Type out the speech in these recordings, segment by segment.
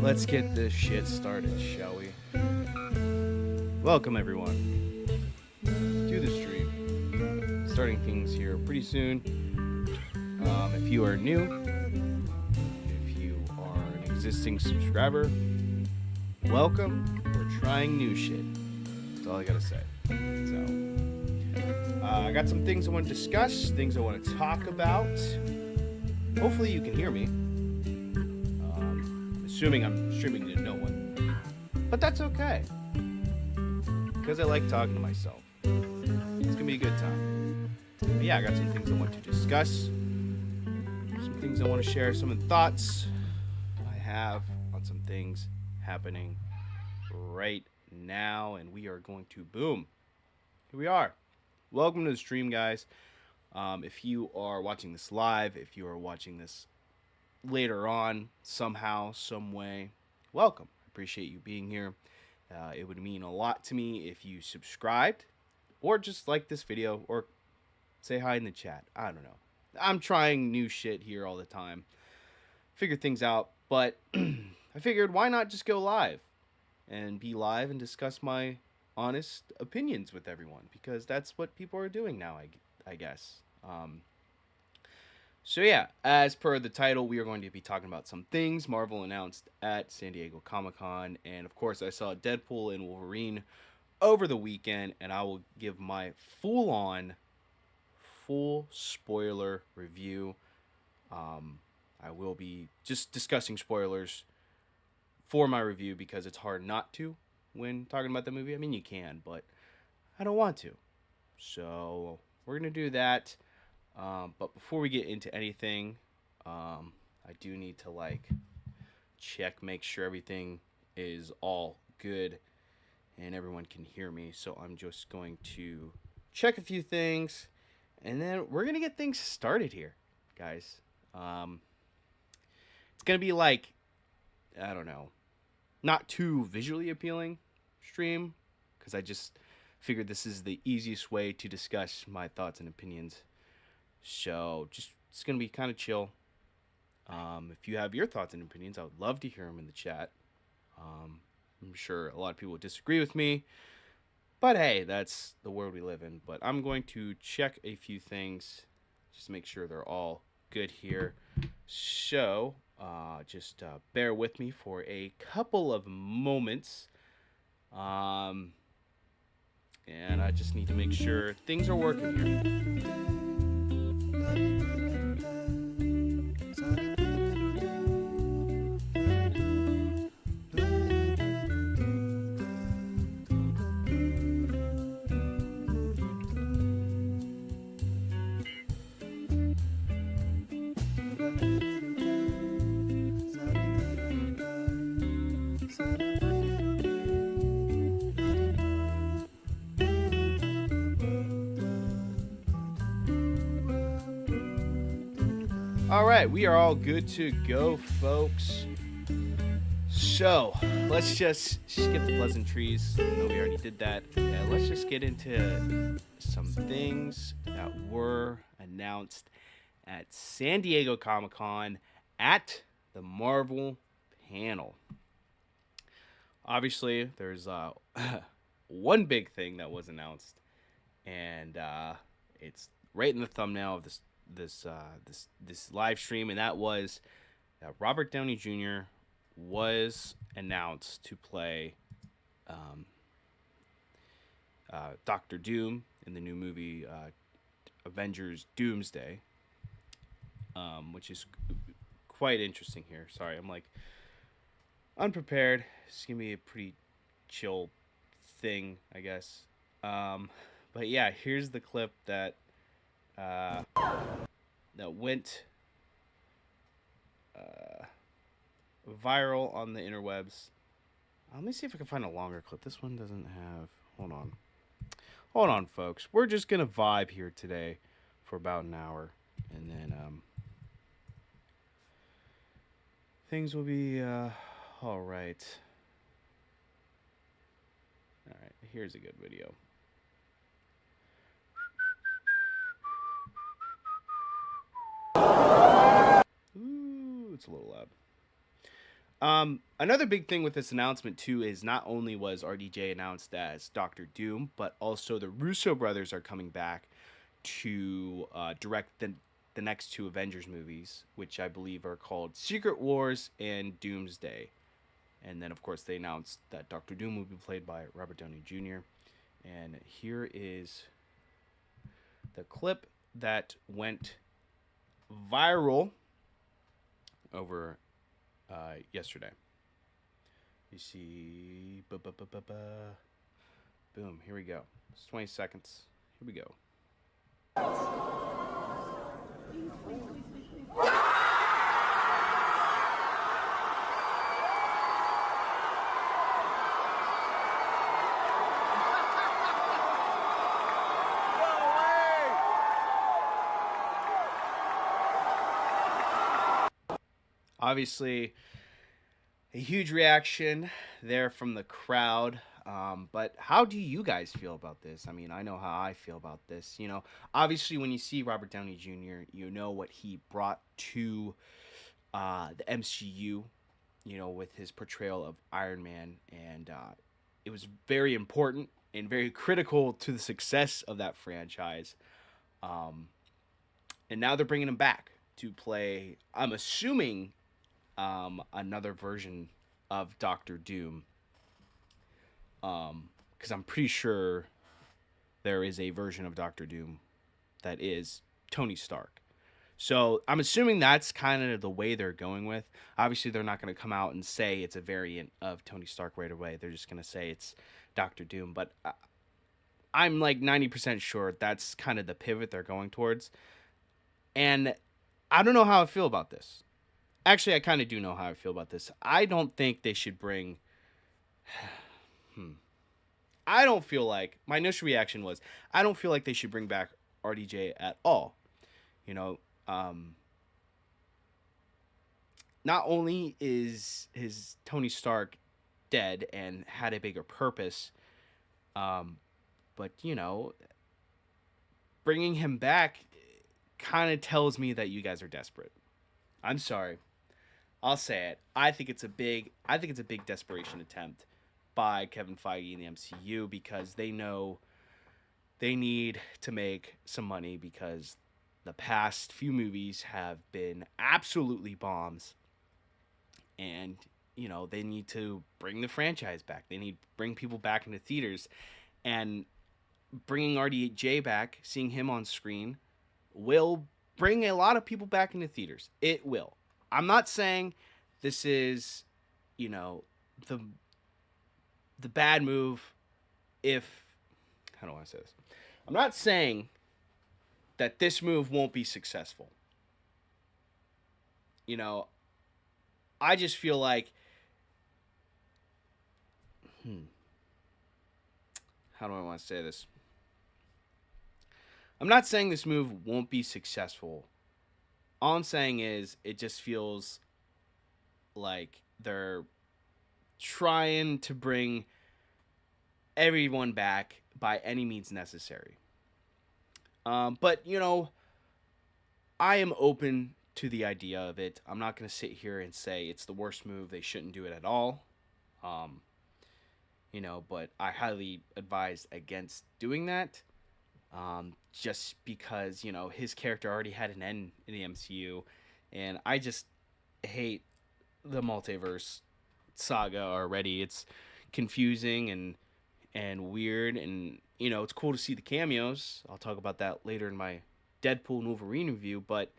Let's get this shit started, shall we? Welcome, everyone, to the stream. Starting things here pretty soon. If you are new, if you are an existing subscriber, welcome. We're trying new shit. That's all I gotta say. So, I got some things I want to discuss, things I want to talk about. Hopefully you can hear me. Assuming I'm streaming to no one. But that's okay. Because I like talking to myself. It's going to be a good time. But yeah, I got some things I want to discuss. Some things I want to share. Some of the thoughts I have on some things happening right now. And we are going to boom. Here we are. Welcome to the stream, guys. If you are watching this live, if you are watching this later on, somehow, some way, welcome. I appreciate you being here. It would mean a lot to me if you subscribed, or just like this video, or say hi in the chat. I don't know. I'm trying new shit here all the time. Figure things out, but I figured why not just go live and be live and discuss my honest opinions with everyone, because that's what people are doing now, I guess. So yeah, as per the title, we are going to be talking about some things Marvel announced at San Diego Comicon. And of course, I saw Deadpool and Wolverine over the weekend, and I will give my full spoiler review. I will be just discussing spoilers for my review because it's hard not to when talking about the movie. I mean, you can, but I don't want to. So we're going to do that. But before we get into anything, I do need to make sure everything is all good and everyone can hear me. So I'm just going to check a few things, and then we're going to get things started here, guys. It's going to be I don't know, not too visually appealing stream, because I just figured this is the easiest way to discuss my thoughts and opinions. So it's going to be kind of chill. If you have your thoughts and opinions, I would love to hear them in the chat. I'm sure a lot of people would disagree with me, but hey, that's the world we live in. But I'm going to check a few things, just to make sure they're all good here. So Just bear with me for a couple of moments. And I just need to make sure things are working here. All right, we are all good to go, folks. So let's just skip the pleasantries. No, we already did that. Yeah, let's just get into some things that were announced at San Diego Comicon at the Marvel panel. Obviously, there's one big thing that was announced, and it's right in the thumbnail of this live stream, and that was that Robert Downey Jr. was announced to play Doctor Doom in the new movie Avengers Doomsday, which is quite interesting here. Sorry, I'm like unprepared. It's gonna be a pretty chill thing, I guess. But yeah, here's the clip that went viral on the interwebs. Let me see if I can find a longer clip. This one doesn't have... Hold on, folks. We're just going to vibe here today for about an hour. And then things will be all right. All right, here's a good video. Ooh, it's a little loud. Another big thing with this announcement too is not only was RDJ announced as Doctor Doom, but also the Russo brothers are coming back to direct the next two Avengers movies, which I believe are called Secret Wars and Doomsday. And then of course they announced that Doctor Doom will be played by Robert Downey Jr. And here is the clip that went viral over yesterday. You see, boom, here we go. It's 20 seconds. Here we go. Obviously, a huge reaction there from the crowd. But how do you guys feel about this? I mean, I know how I feel about this. You know, obviously, when you see Robert Downey Jr., you know what he brought to the MCU, you know, with his portrayal of Iron Man. And it was very important and very critical to the success of that franchise. And now they're bringing him back to play, I'm assuming, another version of Doctor Doom, because I'm pretty sure there is a version of Doctor Doom that is Tony Stark. So I'm assuming that's kind of the way they're going with. Obviously, they're not going to come out and say it's a variant of Tony Stark right away. They're just going to say it's Doctor Doom. But I'm like 90% sure that's kind of the pivot they're going towards. And I don't know how I feel about this. Actually, I kind of do know how I feel about this. I don't think they should bring... I don't feel like... My initial reaction was, I don't feel like they should bring back RDJ at all. You know, not only is his Tony Stark dead and had a bigger purpose, but, you know, bringing him back kind of tells me that you guys are desperate. I'm sorry. I'll say it. I think it's a big desperation attempt by Kevin Feige and the MCU, because they know they need to make some money, because the past few movies have been absolutely bombs. and they need to bring the franchise back. They need to bring people back into theaters, and bringing RDJ back, seeing him on screen, will bring a lot of people back into theaters. It will. I'm not saying this is, the bad move. If How do I say this? I'm not saying that this move won't be successful. I just feel like, how do I want to say this? I'm not saying this move won't be successful. All I'm saying is it just feels like they're trying to bring everyone back by any means necessary. But, I am open to the idea of it. I'm not going to sit here and say it's the worst move. They shouldn't do it at all. But I highly advise against doing that. Just because, his character already had an end in the MCU. And I just hate the multiverse saga already. It's confusing and weird. And, it's cool to see the cameos. I'll talk about that later in my Deadpool and Wolverine review. But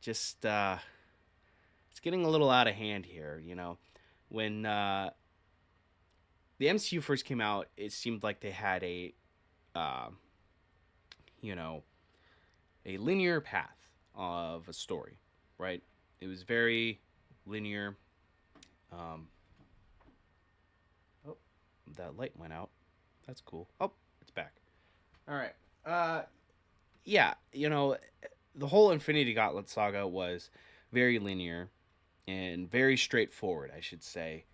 just, it's getting a little out of hand here, When the MCU first came out, it seemed like they had a linear path of a story, right? It was very linear. Oh, that light went out. That's cool. Oh, it's back. All right. Yeah, the whole Infinity Gauntlet saga was very linear and very straightforward, I should say.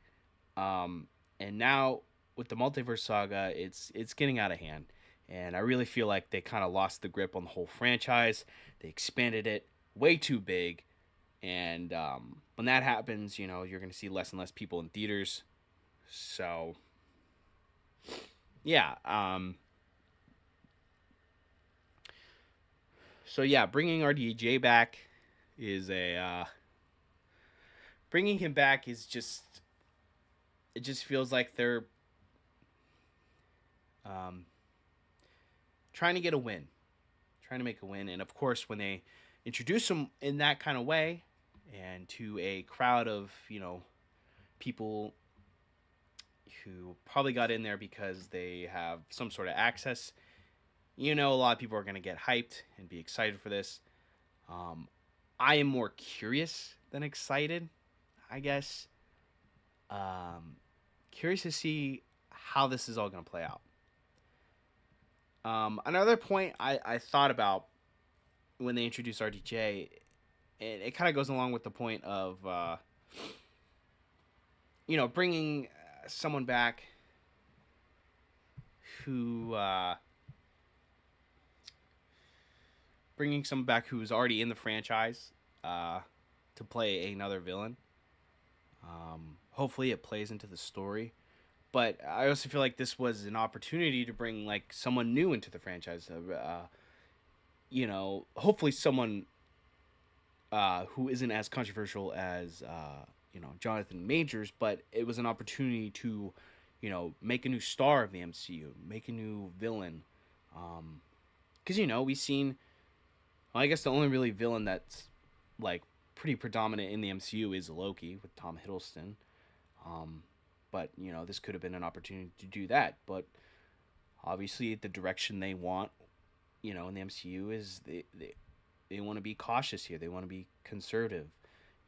And now with the multiverse saga, it's getting out of hand. And I really feel like they kind of lost the grip on the whole franchise. They expanded it way too big. And when that happens, you're going to see less and less people in theaters. So, yeah. Bringing RDJ back is bringing him back is just, it just feels like they're trying to get a win, trying to make a win. And of course, when they introduce him in that kind of way and to a crowd of, people who probably got in there because they have some sort of access, a lot of people are going to get hyped and be excited for this. I am more curious than excited, I guess. Curious to see how this is all going to play out. Another point I thought about when they introduced RDJ, and it kind of goes along with the point of, bringing someone back who's already in the franchise to play another villain. Hopefully it plays into the story. But I also feel like this was an opportunity to bring someone new into the franchise. Hopefully someone who isn't as controversial as Jonathan Majors, but it was an opportunity to make a new star of the MCU, make a new villain. Because we've seen, I guess the only really villain that's pretty predominant in the MCU is Loki with Tom Hiddleston. But, this could have been an opportunity to do that. But obviously the direction they want, in the MCU is they want to be cautious here. They want to be conservative.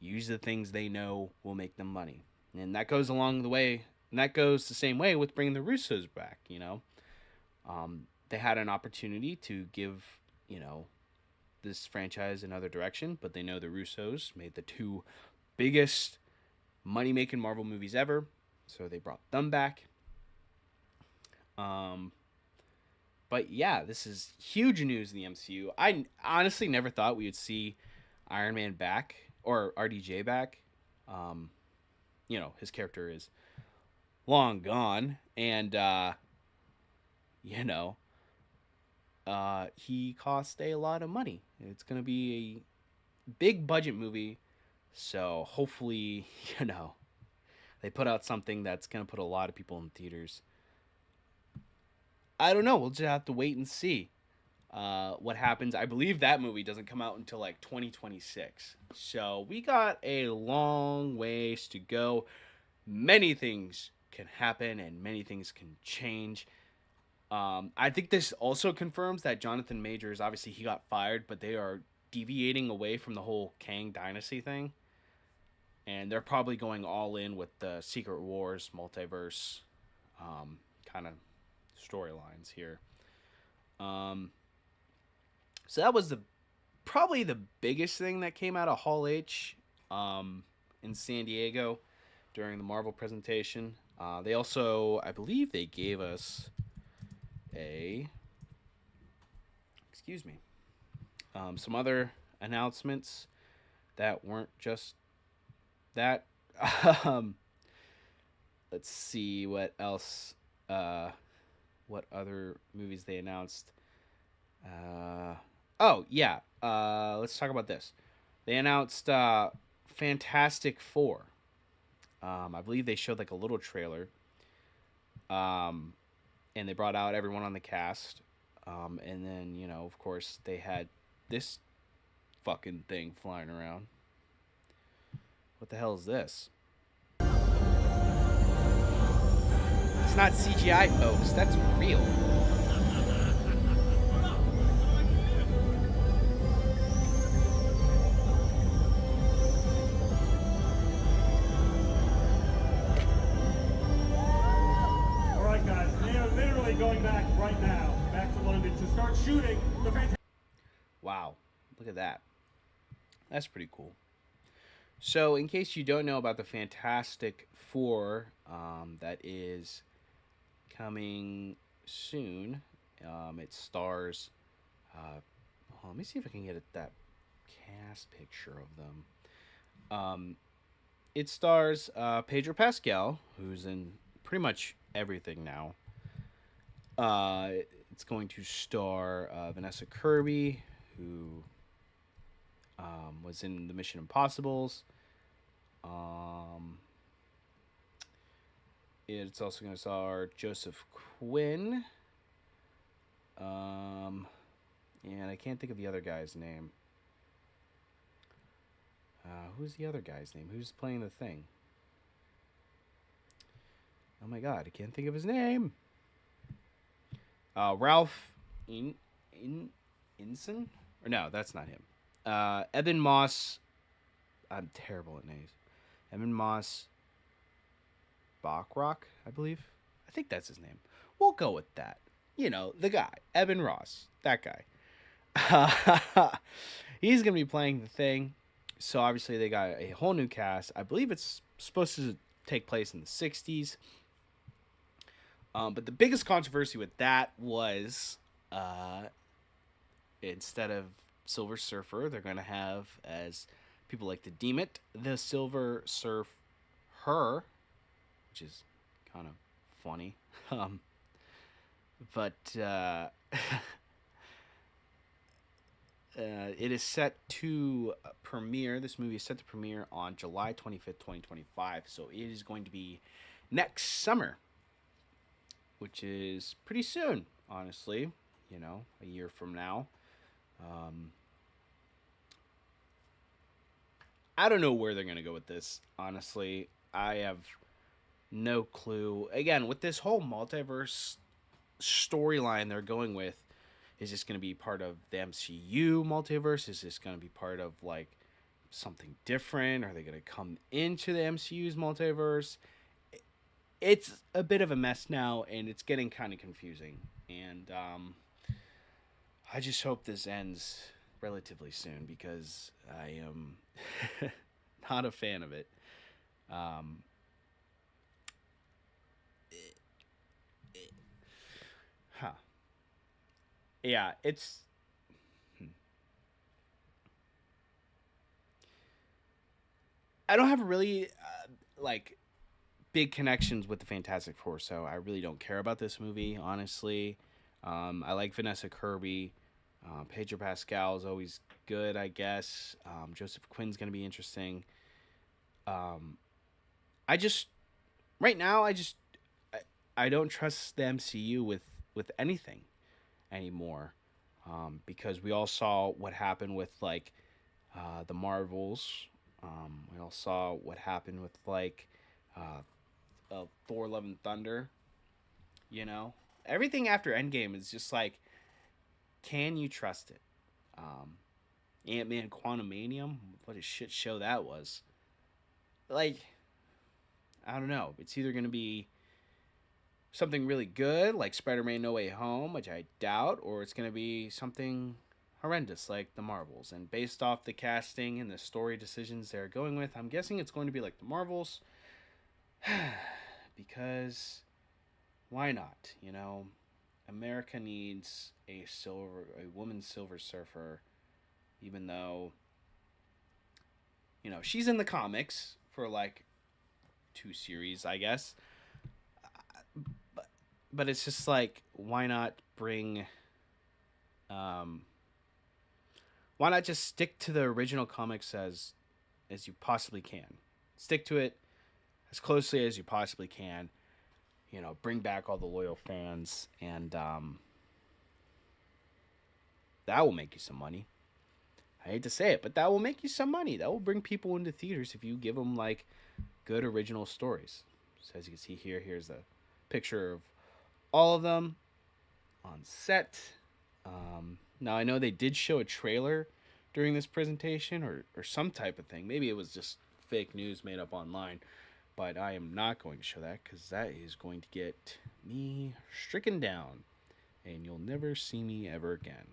Use the things they know will make them money. And that goes along the way. And that goes the same way with bringing the Russos back, They had an opportunity to give, this franchise another direction. But they know the Russos made the two biggest money-making Marvel movies ever. So they brought them back. But yeah, this is huge news in the MCU. I honestly never thought we would see Iron Man back or RDJ back. His character is long gone, and he cost a lot of money. It's gonna be a big budget movie, So hopefully, they put out something that's going to put a lot of people in theaters. I don't know. We'll just have to wait and see what happens. I believe that movie doesn't come out until like 2026. So we got a long ways to go. Many things can happen and many things can change. I think this also confirms that Jonathan Majors, obviously he got fired, but they are deviating away from the whole Kang Dynasty thing. And they're probably going all in with the Secret Wars multiverse kind of storylines here. So that was probably the biggest thing that came out of Hall H in San Diego during the Marvel presentation. They also, I believe they gave us some other announcements that weren't just that. Let's see what else, what other movies they announced. Let's talk about this. They announced Fantastic Four. I believe they showed like a little trailer. And they brought out everyone on the cast. And then, of course, they had this fucking thing flying around. What the hell is this? It's not CGI, folks. That's real. All right, guys. They are literally going back right now, back to London to start shooting the Fantastic. Wow. Look at that. That's pretty cool. So, in case you don't know about the Fantastic Four, that is coming soon. It stars. Let me see if I can get that cast picture of them. It stars Pedro Pascal, who's in pretty much everything now. It's going to star Vanessa Kirby, who was in the Mission Impossibles. It's also going to star Joseph Quinn. And I can't think of the other guy's name. Who's the other guy's name? Who's playing the Thing? Oh my god, I can't think of his name. Ralph Inson? Or no, that's not him. Eben Moss. I'm terrible at names. Eben Moss Bachrock, I believe. I think that's his name. We'll go with that. The guy. Eben Ross. That guy. He's going to be playing the Thing. So obviously they got a whole new cast. I believe it's supposed to take place in the 60s. But the biggest controversy with that was instead of Silver Surfer, they're going to have, as people like to deem it, the Silver Surf Her, which is kind of funny. But it is set to premiere. This movie is set to premiere on July 25th, 2025. So it is going to be next summer, which is pretty soon, honestly. A year from now. I don't know where they're going to go with this, honestly. I have no clue. Again, with this whole multiverse storyline they're going with, is this going to be part of the MCU multiverse? Is this going to be part of, like, something different? Are they going to come into the MCU's multiverse? It's a bit of a mess now, and it's getting kind of confusing. And I just hope this ends relatively soon, because I am not a fan of it. Yeah, it's... I don't have really, big connections with the Fantastic Four, so I really don't care about this movie, honestly. I like Vanessa Kirby. Pedro Pascal is always good, I guess. Joseph Quinn's going to be interesting. I just right now I don't trust the MCU with anything anymore, because we all saw what happened with like the Marvels. We all saw what happened with like Thor: Love and Thunder. You know, everything after Endgame is just like, can you trust it? Ant-Man Quantumanium, what a shit show that was. Like, I don't know. It's either going to be something really good, like Spider-Man No Way Home, which I doubt, or it's going to be something horrendous, like the Marvels. And based off the casting and the story decisions they're going with, I'm guessing it's going to be like the Marvels. Because why not? You know, America needs a woman Silver Surfer, even though, you know, she's in the comics for like 2 series, I guess. But it's just like, why not bring, why not just stick to the original comics as you possibly can? Stick to it as closely as you possibly can. You know, bring back all the loyal fans, and that will make you some money. I hate to say it, but that will make you some money. That will bring people into theaters if you give them like good original stories. So as you can see here, here's a picture of all of them on set. Now I know they did show a trailer during this presentation, or some type of thing. Maybe it was just fake news made up online, but I am not going to show that because that is going to get me stricken down, and you'll never see me ever again.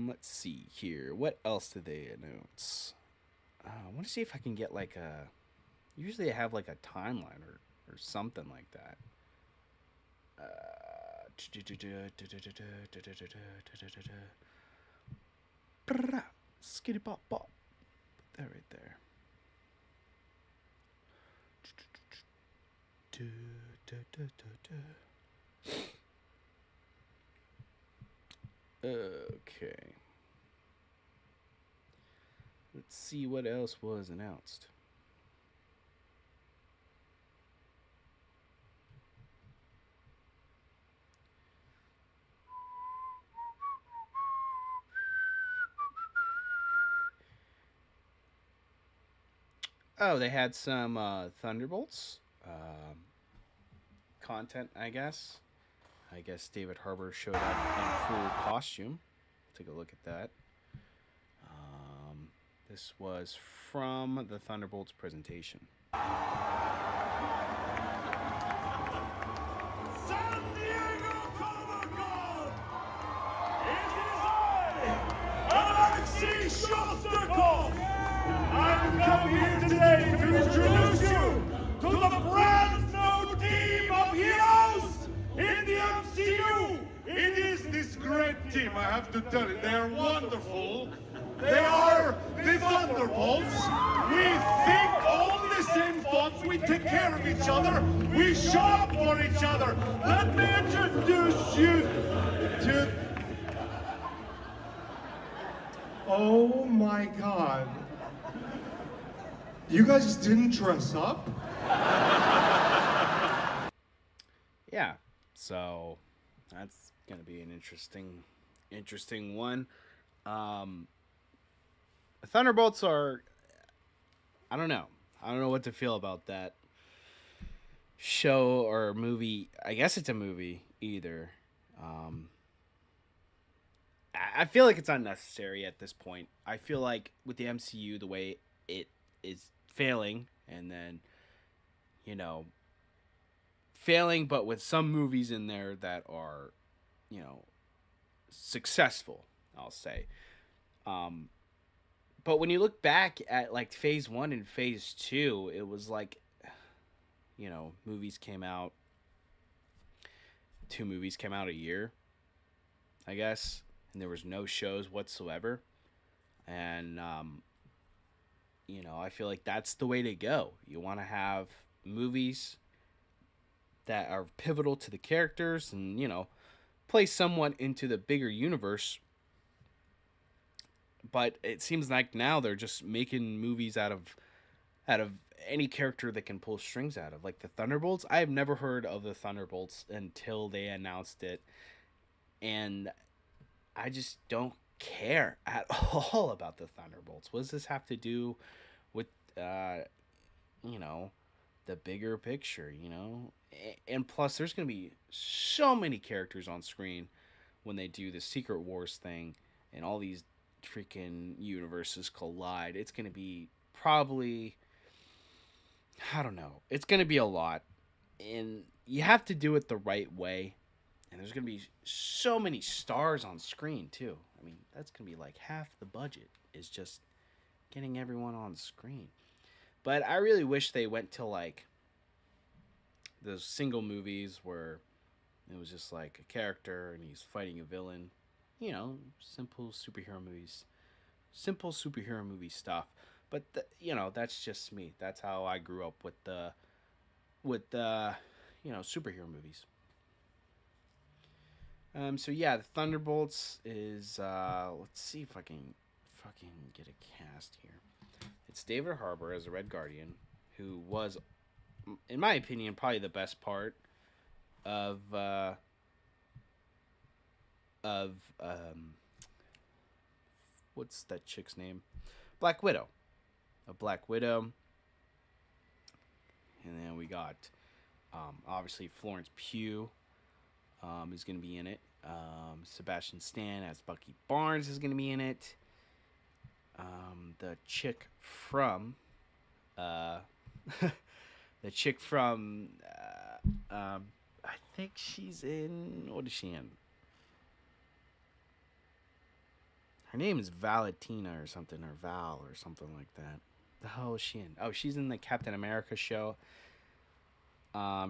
Let's see here. What else did they announce? I want to see if I can get like a. Usually I have like a timeline or something like that. Skitty pop pop. That right there. Okay. Let's see what else was announced. Oh, they had some Thunderbolts content, I guess. I guess David Harbour showed up in full costume. Take a look at that. This was from the Thunderbolts presentation. San Diego Comicon! It is I, Alexei Shostakov! I've come here today to introduce you to the brand new team of heroes in the MCU! It is this great team, I have to tell you. They're wonderful. They are the Thunderbolts. We think all the same thoughts. We take care of each other. We show up for each other. Let me introduce you to... Oh my God. You guys didn't dress up? Yeah, so that's gonna be an interesting one. The Thunderbolts are, I don't know what to feel about that show or movie. I guess it's a movie either. I feel like it's unnecessary at this point. I feel like with the MCU, the way it is failing, and then, you know, failing, but with some movies in there that are, you know, successful, I'll say. But when you look back at like phase 1 and phase 2, it was like, you know, 2 movies came out a year, I guess, and there was no shows whatsoever. And, you know, I feel like that's the way to go. You want to have movies that are pivotal to the characters and, you know, play somewhat into the bigger universe. But it seems like now they're just making movies out of any character that can pull strings out of. Like the Thunderbolts. I have never heard of the Thunderbolts until they announced it. And I just don't care at all about the Thunderbolts. What does this have to do with, you know, the bigger picture, you know? And plus, there's going to be so many characters on screen when they do the Secret Wars thing and all these freaking universes collide. It's going to be probably, I don't know, it's going to be a lot. And you have to do it the right way. And there's going to be so many stars on screen, too. I mean, that's going to be like half the budget is just getting everyone on screen. But I really wish they went to, like, those single movies where it was just, like, a character and he's fighting a villain. You know, simple superhero movies. Simple superhero movie stuff. But, you know, that's just me. That's how I grew up with the you know, superhero movies. So yeah, the Thunderbolts is let's see if I can fucking get a cast here. It's David Harbour as the Red Guardian, who was, in my opinion, probably the best part of what's that chick's name? Black Widow. A Black Widow. And then we got obviously Florence Pugh. Is going to be in it. Sebastian Stan as Bucky Barnes is going to be in it. The chick from I think she's in, what is she in? Her name is Valentina or something, or Val or something like that. The hell is she in? Oh, she's in the Captain America show.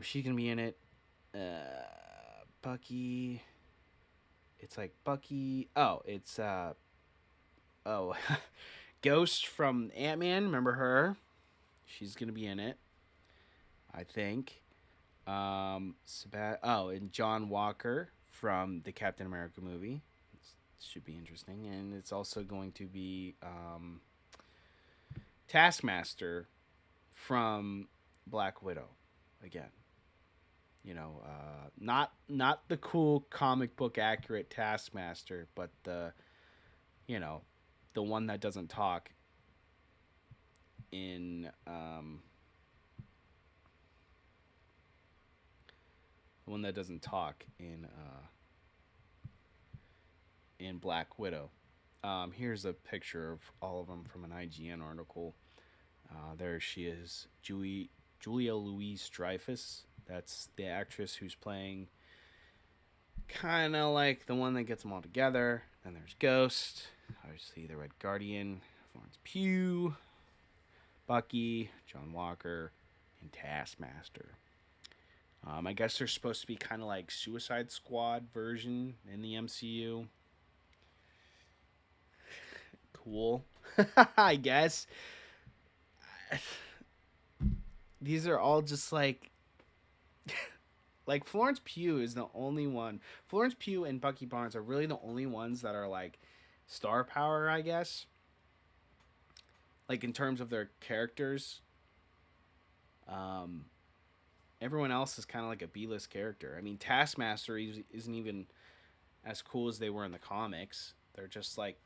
She's going to be in it. Bucky. It's like Bucky. Oh, it's Ghost from Ant-Man. Remember her? She's gonna be in it, I think. And John Walker from the Captain America movie. It should be interesting, and it's also going to be Taskmaster from Black Widow again. You know, not the cool comic book accurate Taskmaster, but the, you know, the one that doesn't talk in Black Widow. Here's a picture of all of them from an IGN article. There she is, Julia Louis-Dreyfus. That's the actress who's playing kind of like the one that gets them all together. Then there's Ghost, obviously the Red Guardian, Florence Pugh, Bucky, John Walker, and Taskmaster. I guess they're supposed to be kind of like Suicide Squad version in the MCU. Cool, I guess. These are all just like Florence Pugh is the only one. Florence Pugh and Bucky Barnes are really the only ones that are like star power, I guess. Like in terms of their characters. Everyone else is kind of like a B-list character. I mean, Taskmaster isn't even as cool as they were in the comics. They're just like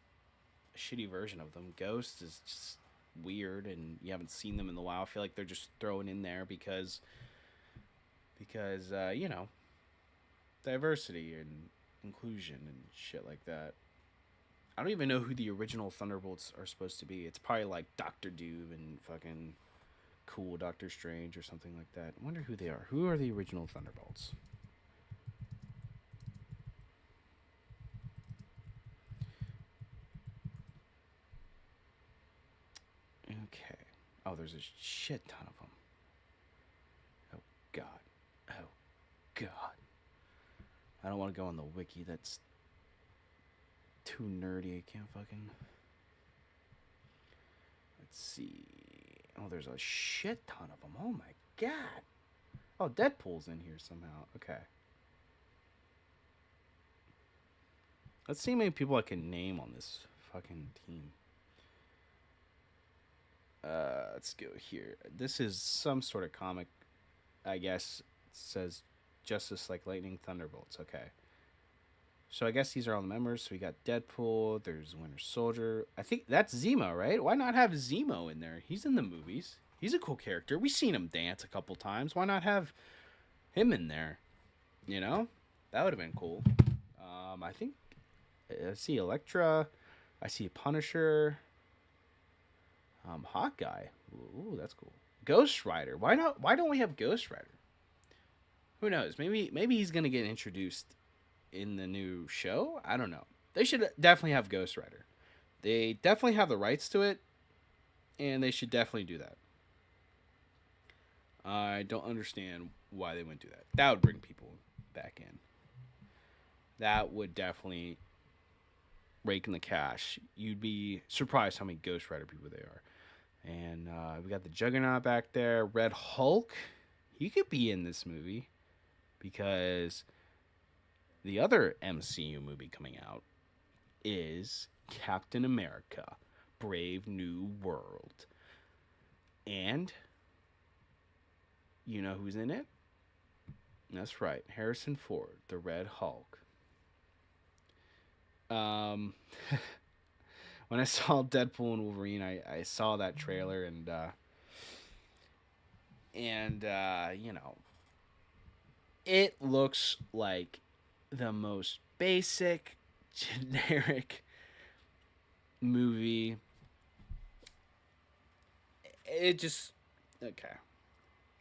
a shitty version of them. Ghost is just weird, and you haven't seen them in a while. I feel like they're just thrown in there because you know, diversity and inclusion and shit like that. I don't even know who the original Thunderbolts are supposed to be. It's probably like Doctor Doom and fucking cool Doctor Strange or something like that. I wonder who they are. Who are the original Thunderbolts? Okay. Oh, there's a shit ton of them. Oh, God. Oh, God. I don't want to go on the wiki. That's too nerdy. I can't fucking... Let's see. Oh, there's a shit ton of them. Oh, my God. Oh, Deadpool's in here somehow. Okay. Let's see how many people I can name on this fucking team. Let's go here. This is some sort of comic, I guess. It says Justice Like Lightning Thunderbolts. Okay. So I guess these are all the members. So we got Deadpool. There's Winter Soldier. I think that's Zemo, right? Why not have Zemo in there? He's in the movies. He's a cool character. We've seen him dance a couple times. Why not have him in there? You know? That would have been cool. I think I see Elektra. I see Punisher. Hawkeye. Ooh, that's cool. Ghost Rider. Why not? Why don't we have Ghost Rider? Who knows? Maybe he's gonna get introduced in the new show. I don't know. They should definitely have Ghost Rider. They definitely have the rights to it, and they should definitely do that. I don't understand why they wouldn't do that. That would bring people back in. That would definitely rake in the cash. You'd be surprised how many Ghost Rider people there are. And we got the Juggernaut back there. Red Hulk. He could be in this movie because the other MCU movie coming out is Captain America, Brave New World. And you know who's in it? That's right, Harrison Ford, the Red Hulk. When I saw Deadpool and Wolverine, I saw that trailer and you know, it looks like the most basic, generic movie. It just okay.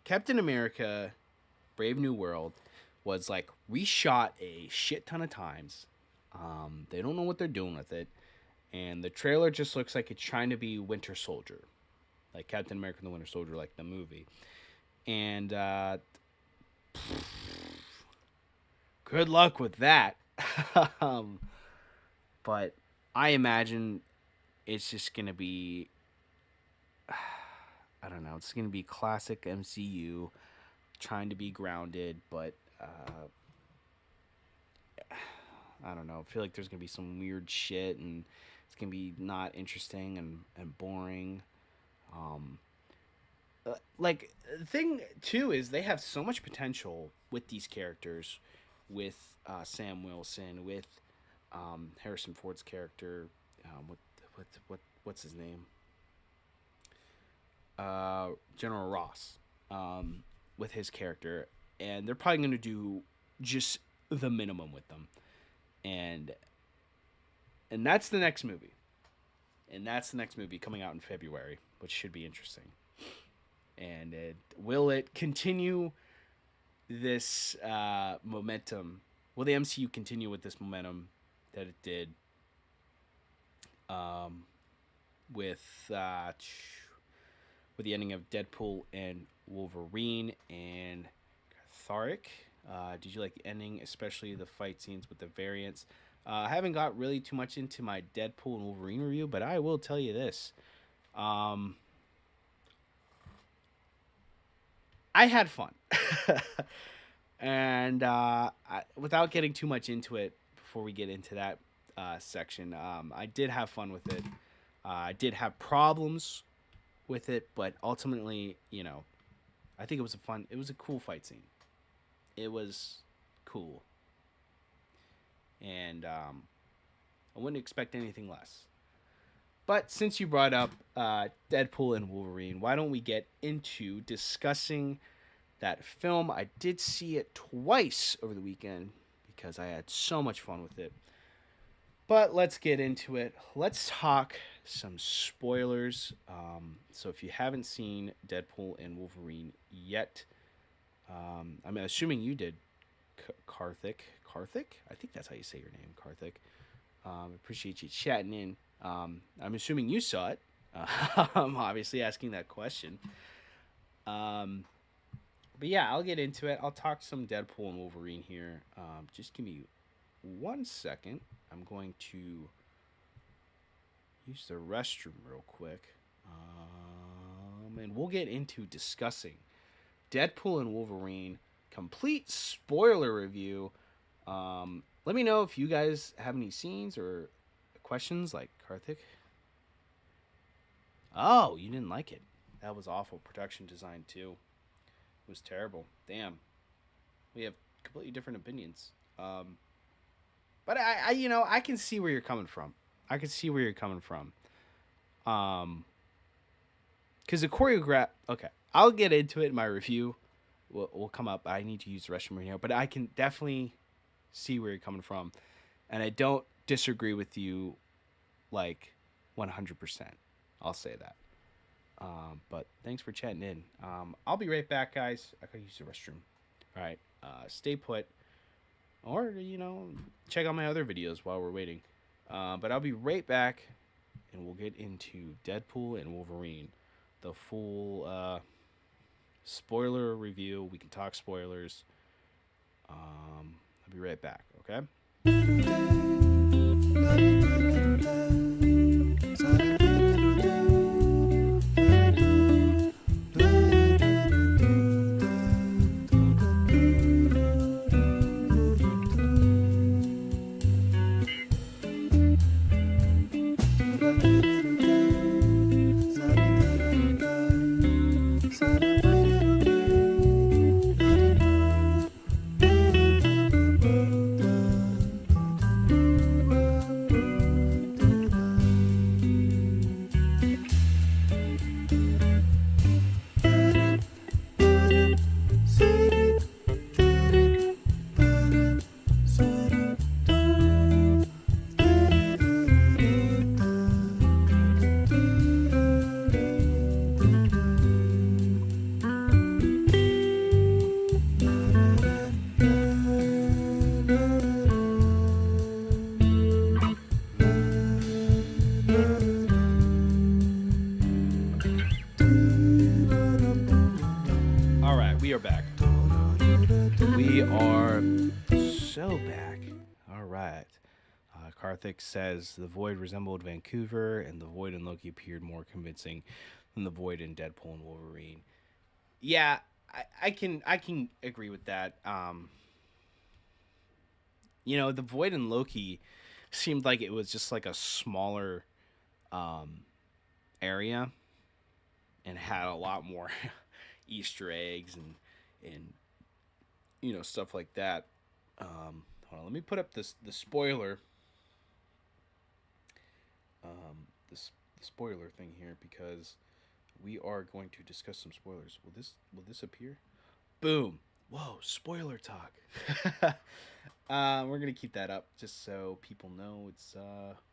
Captain America, Brave New World was like reshot a shit ton of times. They don't know what they're doing with it. And the trailer just looks like it's trying to be Winter Soldier. Like Captain America and the Winter Soldier, like the movie. And good luck with that. But I imagine it's just going to be, I don't know, it's going to be classic MCU, trying to be grounded, but I don't know. I feel like there's going to be some weird shit, and it's going to be not interesting and boring. Like, the thing, too, is they have so much potential with these characters, with Sam Wilson, with Harrison Ford's character, what's his name? General Ross, with his character, and they're probably going to do just the minimum with them. And that's the next movie. And that's the next movie coming out in February, which should be interesting. And will it continue this momentum? Will the MCU continue with this momentum that it did with the ending of Deadpool and Wolverine and Cathartic? Did you like the ending, especially the fight scenes with the variants? I haven't got really too much into my Deadpool and Wolverine review, but I will tell you this. I had fun. And without getting too much into it before we get into that section, I did have fun with it. I did have problems with it, but ultimately, you know, I think it was a cool fight scene. It was cool. And I wouldn't expect anything less. But since you brought up Deadpool and Wolverine, why don't we get into discussing that film? I did see it twice over the weekend because I had so much fun with it. But let's get into it. Let's talk some spoilers. So if you haven't seen Deadpool and Wolverine yet, I'm assuming you did, Karthik. Karthik? I think that's how you say your name, Karthik. Appreciate you chatting in. I'm assuming you saw it. I'm obviously asking that question. But yeah, I'll get into it. I'll talk some Deadpool and Wolverine here. Just give me 1 second. I'm going to use the restroom real quick. And we'll get into discussing Deadpool and Wolverine, complete spoiler review. Let me know if you guys have any scenes or questions like Karthik? Oh, you didn't like it. That was awful. Production design, too. It was terrible. Damn. We have completely different opinions. But I can see where you're coming from. Because the choreograph... Okay, I'll get into it in my review. We'll come up. I need to use the restroom right now. But I can definitely see where you're coming from. And I don't disagree with you, 100%. I'll say that. But thanks for chatting in. I'll be right back, guys. I gotta use the restroom. All right. Stay put. Or, check out my other videos while we're waiting. But I'll be right back, and we'll get into Deadpool and Wolverine. The full spoiler review. We can talk spoilers. I'll be right back, okay? Karthik says the Void resembled Vancouver, and the Void in Loki appeared more convincing than the Void in Deadpool and Wolverine. Yeah, I can agree with that. The Void in Loki seemed like it was just like a smaller area, and had a lot more Easter eggs and stuff like that. Hold on, let me put up the spoiler. The spoiler thing here, because we are going to discuss some spoilers. Will this appear? Boom. Whoa, spoiler talk. We're gonna keep that up just so people know it's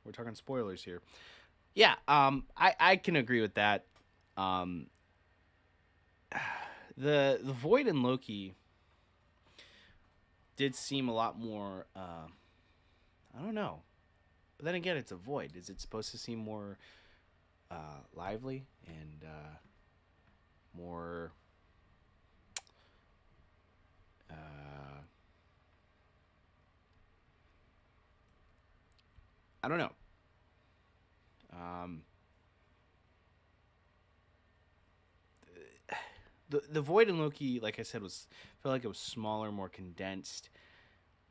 we're talking spoilers here. Yeah, I can agree with that. The Void in Loki did seem a lot more I don't know. But then again, it's a void. Is it supposed to seem more lively and more I don't know. The Void in Loki, like I said, felt like it was smaller, more condensed.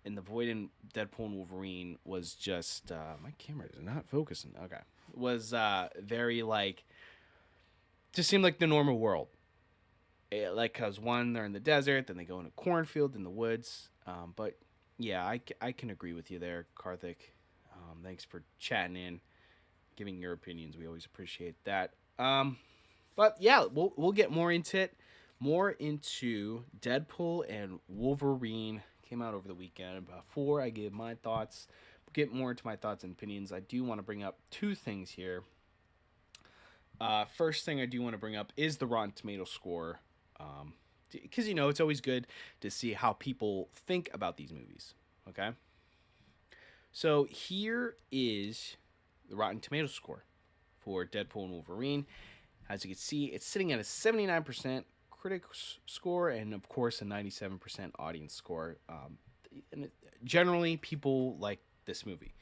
And the Void in Deadpool and Wolverine was just my camera is not focusing. Okay, was very just seemed like the normal world. Cause one, they're in the desert, then they go in a cornfield in the woods. But yeah, I can agree with you there, Karthik. Thanks for chatting in, giving your opinions. We always appreciate that. But yeah, we'll get more into it. More into Deadpool and Wolverine. Came out over the weekend. Before I give my thoughts, get more into my thoughts and opinions, I do want to bring up two things here. First thing I do want to bring up is the Rotten Tomatoes score. Because, it's always good to see how people think about these movies. Okay? So here is the Rotten Tomatoes score for Deadpool and Wolverine. As you can see, it's sitting at a 79% critics score and, of course, a 97% audience score. And generally, people like this movie.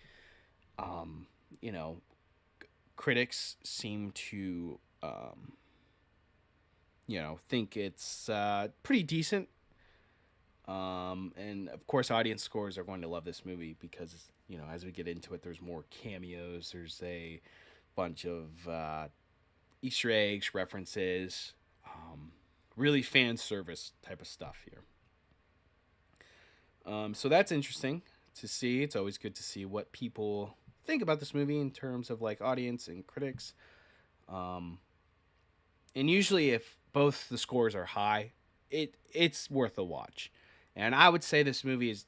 Critics seem to, think it's pretty decent. And, of course, audience scores are going to love this movie because as we get into it, there's more cameos. There's a bunch of Easter eggs, references, really fan service type of stuff here. So that's interesting to see. It's always good to see what people think about this movie in terms of like audience and critics. And usually, if both the scores are high, it's worth a watch. And I would say this movie is.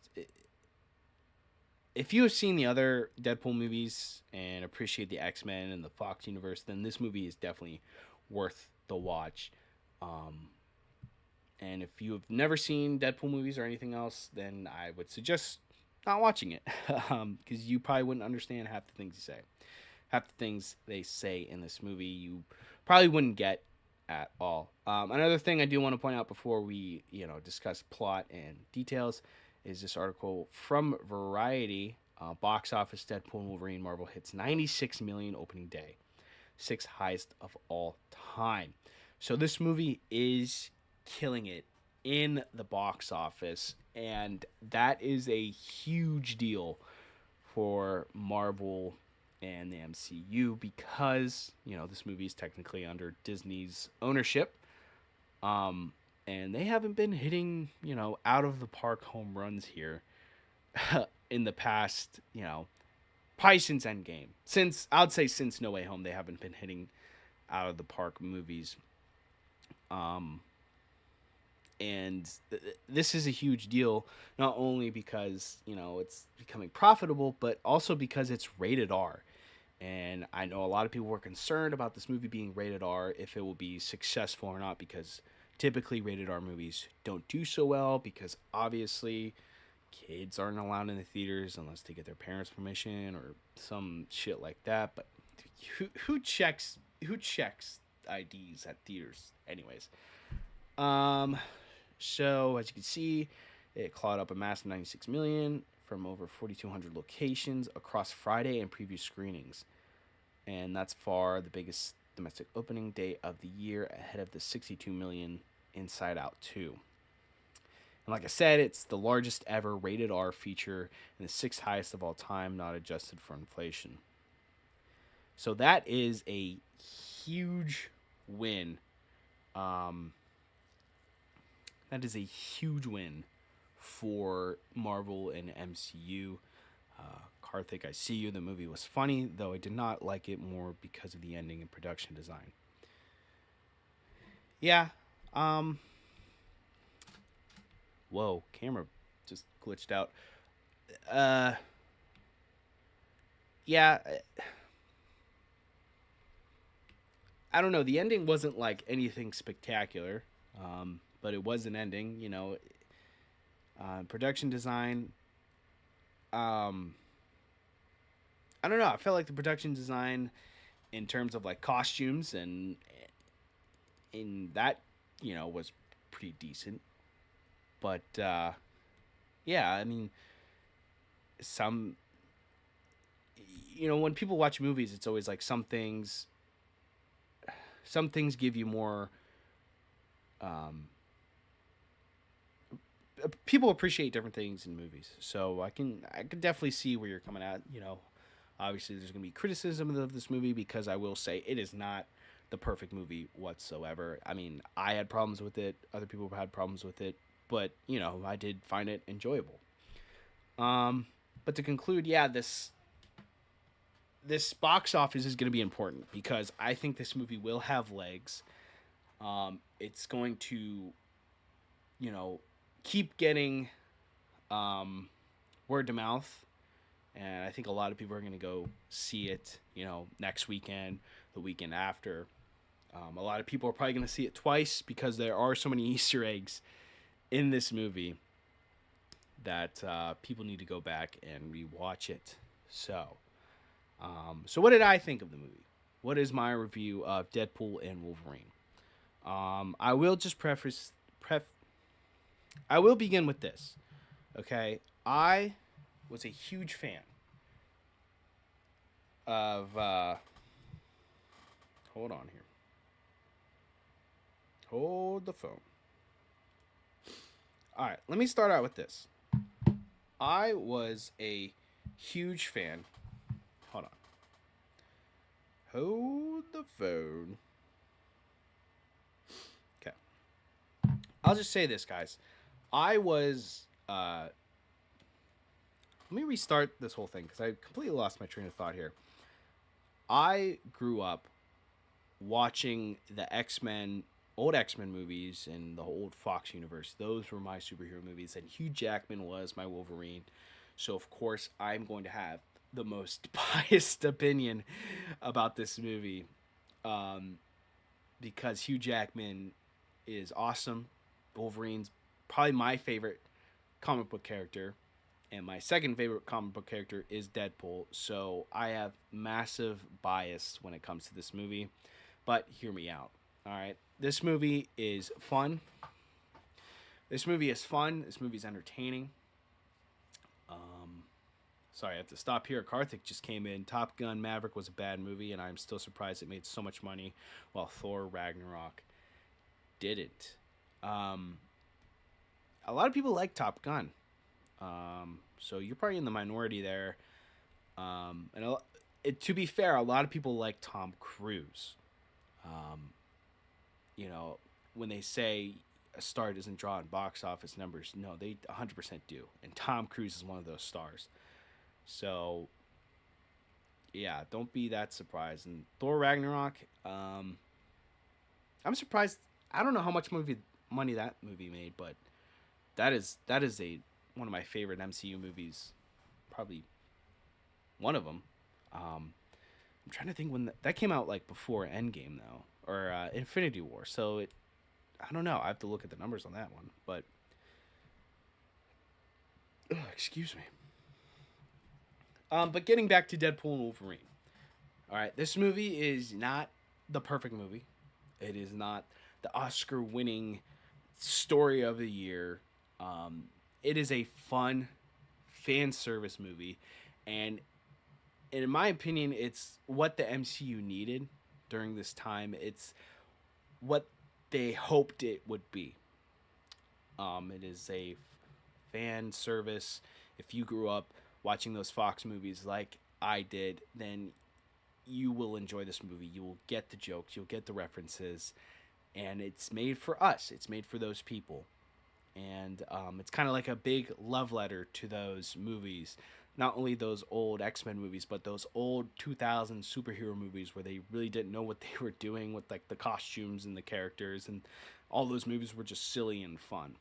If you have seen the other Deadpool movies and appreciate the X-Men and the Fox universe, then this movie is definitely worth the watch. And if you have never seen Deadpool movies or anything else, then I would suggest not watching it, because you probably wouldn't understand half the things you say. Half the things they say in this movie you probably wouldn't get at all. Another thing I do want to point out before we discuss plot and details is this article from Variety. Box office Deadpool and Wolverine Marvel hits 96 million opening day, 6th highest of all time. So this movie is killing it in the box office, and that is a huge deal for Marvel and the MCU because this movie is technically under Disney's ownership, and they haven't been hitting out of the park home runs here in the past probably since Endgame. Since No Way Home, they haven't been hitting out of the park movies. And this is a huge deal, not only because, it's becoming profitable, but also because it's rated R. And I know a lot of people were concerned about this movie being rated R, if it will be successful or not, because typically rated R movies don't do so well, because obviously kids aren't allowed in the theaters unless they get their parents' permission or some shit like that. But who checks IDs at theaters anyways? So as you can see, it clawed up a massive 96 million from over 4,200 locations across Friday and preview screenings. And that's far the biggest domestic opening day of the year, ahead of the 62 million Inside Out 2. And like I said, it's the largest ever rated R feature and the 6th highest of all time, not adjusted for inflation. So that is a huge win. That is a huge win for Marvel and MCU. Karthik, I see you. The movie was funny, though I did not like it more because of the ending and production design. Yeah. Whoa, camera just glitched out. Yeah. I don't know. The ending wasn't like anything spectacular. But it was an ending, production design. I don't know. I felt like the production design in terms of like costumes and in that, was pretty decent. But, yeah, I mean, when people watch movies, it's always like some things give you more, people appreciate different things in movies, so I can definitely see where you're coming at. Obviously there's gonna be criticism of this movie because I will say it is not the perfect movie whatsoever. I mean, I had problems with it, other people had problems with it, but I did find it enjoyable. But to conclude, yeah, this box office is going to be important because I think this movie will have legs. It's going to keep getting word to mouth, and I think a lot of people are going to go see it next weekend, the weekend after. A lot of people are probably going to see it twice because there are so many Easter eggs in this movie that people need to go back and rewatch it. So what did I think of the movie? What is my review of Deadpool and Wolverine? I will just I will begin with this. Okay, I was a huge fan of. Hold on here. Hold the phone. All right, let me start out with this. I was a huge fan. Hold on. Hold the phone. Okay. I'll just say this, guys. I was... let me restart this whole thing, because I completely lost my train of thought here. I grew up watching the X-Men, old X-Men movies and the old Fox universe. Those were my superhero movies, and Hugh Jackman was my Wolverine. So, of course, I'm going to have the most biased opinion about this movie, because Hugh Jackman is awesome. Wolverine's probably my favorite comic book character, and my second favorite comic book character is Deadpool. So I have massive bias when it comes to this movie, but hear me out. All right, this movie is fun. This movie is entertaining. Sorry, I have to stop here. Karthik just came in. Top Gun Maverick was a bad movie, and I'm still surprised it made so much money, while Thor Ragnarok didn't. A lot of people like Top Gun, so you're probably in the minority there. To be fair, a lot of people like Tom Cruise. When they say a star doesn't draw in box office numbers, no, they 100% do, and Tom Cruise is one of those stars. So, yeah, don't be that surprised. And Thor Ragnarok, I'm surprised. I don't know how much money that movie made, but that is one of my favorite MCU movies, probably one of them. I'm trying to think when that came out, like before Endgame though, or Infinity War. So I don't know. I have to look at the numbers on that one, but excuse me. But getting back to Deadpool and Wolverine. All right, this movie is not the perfect movie. It is not the Oscar-winning story of the year. It is a fun fan service movie, and in my opinion, it's what the MCU needed during this time. It's what they hoped it would be. It is a fan service. If you grew up watching those Fox movies like I did, then you will enjoy this movie. You will get the jokes, you'll get the references, and it's made for us. It's made for those people. And it's kind of like a big love letter to those movies. Not only those old X-Men movies, but those old 2000 superhero movies where they really didn't know what they were doing with like the costumes and the characters, and all those movies were just silly and fun.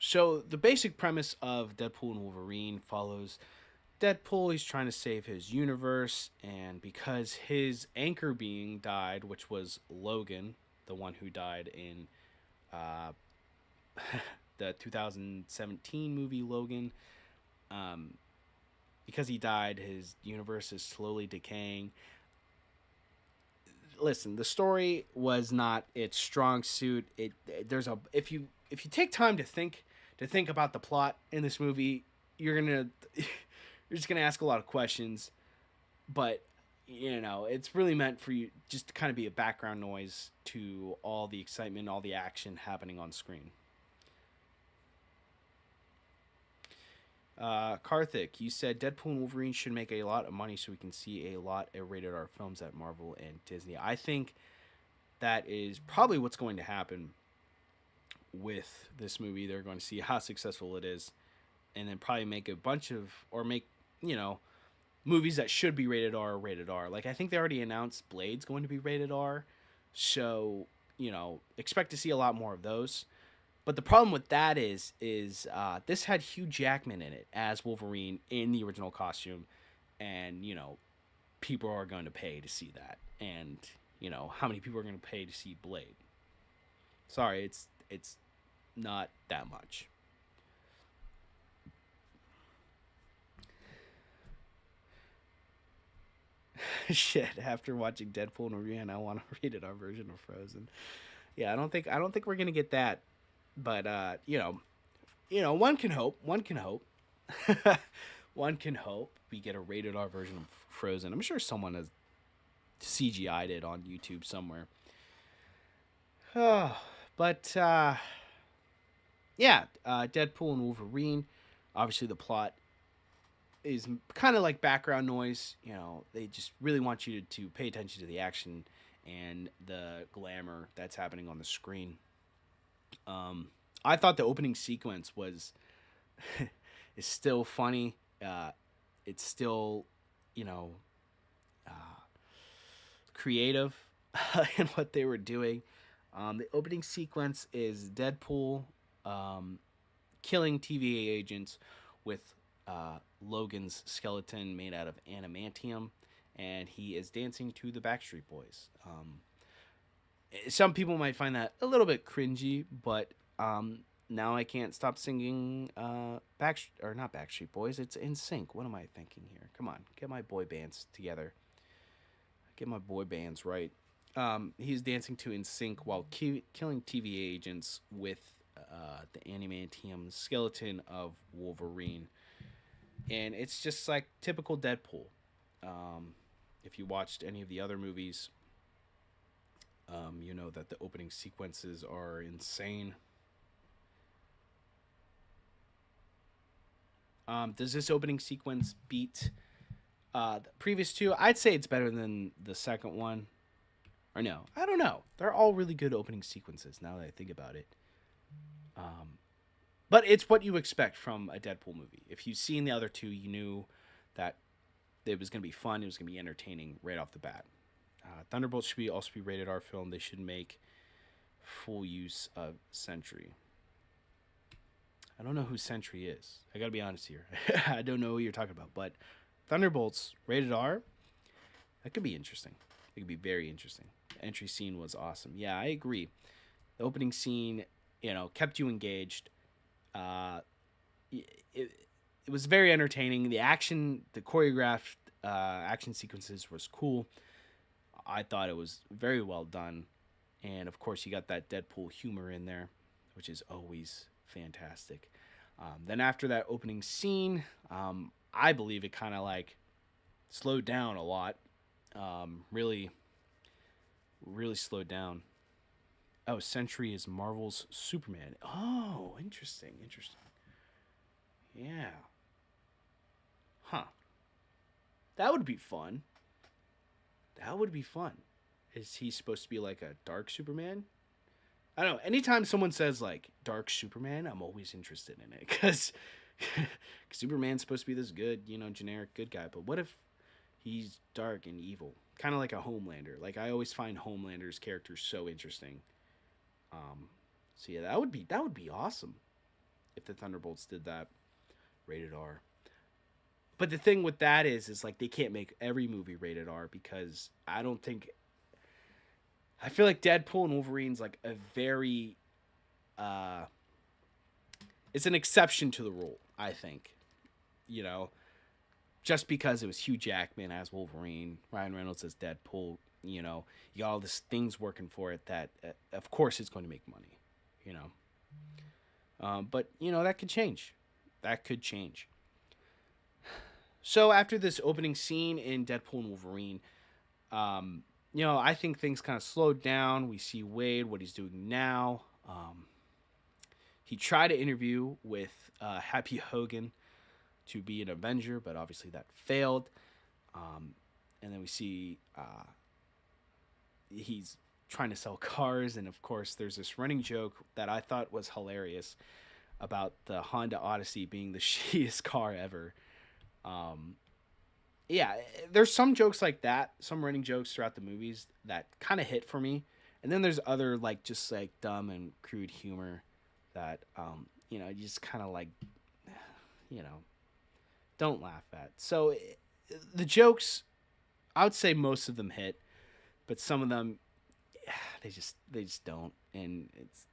So the basic premise of Deadpool and Wolverine follows Deadpool. He's trying to save his universe, and because his anchor being died, which was Logan, the one who died in the 2017 movie Logan, because he died, his universe is slowly decaying. Listen, the story was not its strong suit. If you take time to think about the plot in this movie, you're just gonna ask a lot of questions. But it's really meant for you just to kind of be a background noise to all the excitement, all the action happening on screen. Karthik, you said Deadpool and Wolverine should make a lot of money so we can see a lot of rated R films at Marvel and Disney. I think that is probably what's going to happen with this movie. They're going to see how successful it is, and then probably make movies that should be rated R. Like, I think they already announced Blade's going to be rated R, so expect to see a lot more of those. But the problem with that is this had Hugh Jackman in it as Wolverine in the original costume, and people are going to pay to see that. And how many people are going to pay to see Blade? Sorry, it's not that much. Shit, after watching Deadpool and Wolverine, I want to read it our version of Frozen. Yeah, I don't think we're gonna get that. But one can hope. One can hope we get a rated R version of Frozen. I'm sure someone has CGI'd it on YouTube somewhere. Deadpool and Wolverine. Obviously, the plot is kind of like background noise. You know, they just really want you to pay attention to the action and the glamour that's happening on the screen. I thought the opening sequence was is still funny. It's still, you know, creative in what they were doing. The opening sequence is Deadpool killing TVA agents with Logan's skeleton made out of adamantium, and he is dancing to the Backstreet Boys. Some people might find that a little bit cringy, but now I can't stop singing not Backstreet Boys. It's NSYNC. What am I thinking here? Come on, get my boy bands together. Get my boy bands right. He's dancing to NSYNC while killing TVA agents with the adamantium skeleton of Wolverine. And it's just like typical Deadpool. If you watched any of the other movies, you know that the opening sequences are insane. Does this opening sequence beat the previous two? I'd say it's better than the second one. Or no, I don't know. They're all really good opening sequences now that I think about it. But it's what you expect from a Deadpool movie. If you've seen the other two, you knew that it was going to be fun. It was going to be entertaining right off the bat. Thunderbolts should also be rated R film. They should make full use of Sentry. I don't know who Sentry is. I got to be honest here. I don't know who you're talking about. But Thunderbolts rated R, that could be interesting. It could be very interesting. The entry scene was awesome. Yeah, I agree. The opening scene, you know, kept you engaged. It was very entertaining. The action, the choreographed action sequences was cool. I thought it was very well done. And, of course, you got that Deadpool humor in there, which is always fantastic. Then after that opening scene, I believe it kind of, like, slowed down a lot. Really slowed down. Oh, Sentry is Marvel's Superman. Oh, interesting. Yeah. Huh. That would be fun. Is he supposed to be like a dark Superman? I don't know. Anytime someone says like dark Superman, I'm always interested in it because Superman's supposed to be this good, you know, generic good guy. But what if he's dark and evil? Kind of like a Homelander. Like I always find Homelander's characters so interesting. So yeah, that would be awesome if the Thunderbolts did that, rated R. But the thing with that is like they can't make every movie rated R because I feel like Deadpool and Wolverine's like a very, it's an exception to the rule, I think, you know, just because it was Hugh Jackman as Wolverine, Ryan Reynolds as Deadpool, you know, you got all these things working for it that, of course, it's going to make money, you know. But, you know, that could change. So after this opening scene in Deadpool and Wolverine, you know, I think things kind of slowed down. We see Wade, what he's doing now. He tried to interview with Happy Hogan to be an Avenger, but obviously that failed. And then we see he's trying to sell cars, and of course there's this running joke that I thought was hilarious about the Honda Odyssey being the shittiest car ever. Yeah, there's some jokes like that, some running jokes throughout the movies that kind of hit for me, and then there's other like just like dumb and crude humor that you know, you just kind of like, you know, don't laugh at. So the jokes, I would say most of them hit, but some of them, they just don't, and it's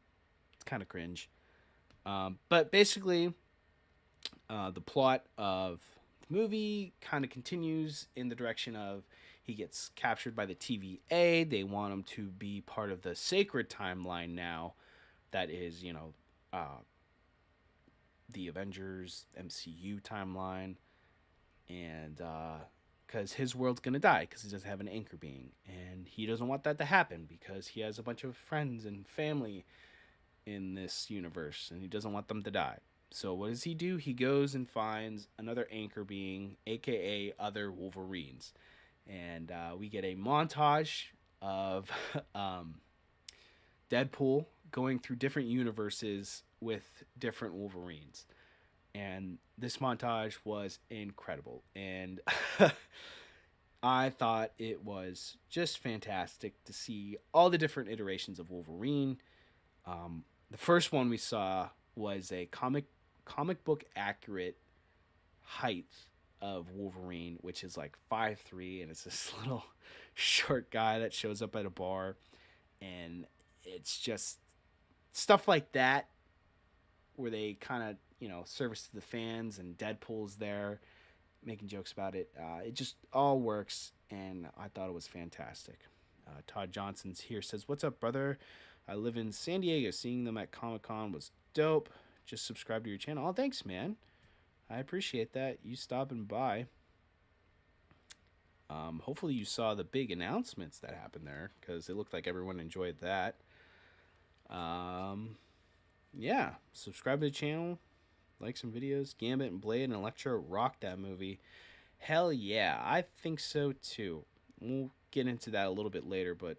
kind of cringe. But basically, the plot of the movie kind of continues in the direction of he gets captured by the TVA. They want him to be part of the sacred timeline now. That is, you know, the Avengers MCU timeline, and because his world's gonna die because he doesn't have an anchor being, and he doesn't want that to happen because he has a bunch of friends and family in this universe, and he doesn't want them to die. So what does he do? He goes and finds another anchor being, aka other Wolverines, and we get a montage of Deadpool going through different universes with different Wolverines. And this montage was incredible. And I thought it was just fantastic to see all the different iterations of Wolverine. The first one we saw was a comic book accurate height of Wolverine, which is like 5'3", and it's this little short guy that shows up at a bar. And it's just stuff like that where they kind of, service to the fans, and Deadpool's there making jokes about it. It just all works, and I thought it was fantastic. Todd Johnson's here, says, "What's up, brother? I live in San Diego. Seeing them at Comic-Con was dope. Just subscribe to your channel." Oh, thanks, man. I appreciate that. You stopping by. Hopefully you saw the big announcements that happened there, because it looked like everyone enjoyed that. Yeah, subscribe to the channel, like some videos. Gambit and Blade and Elektra rocked that movie. Hell yeah, I think so too. We'll get into that a little bit later, but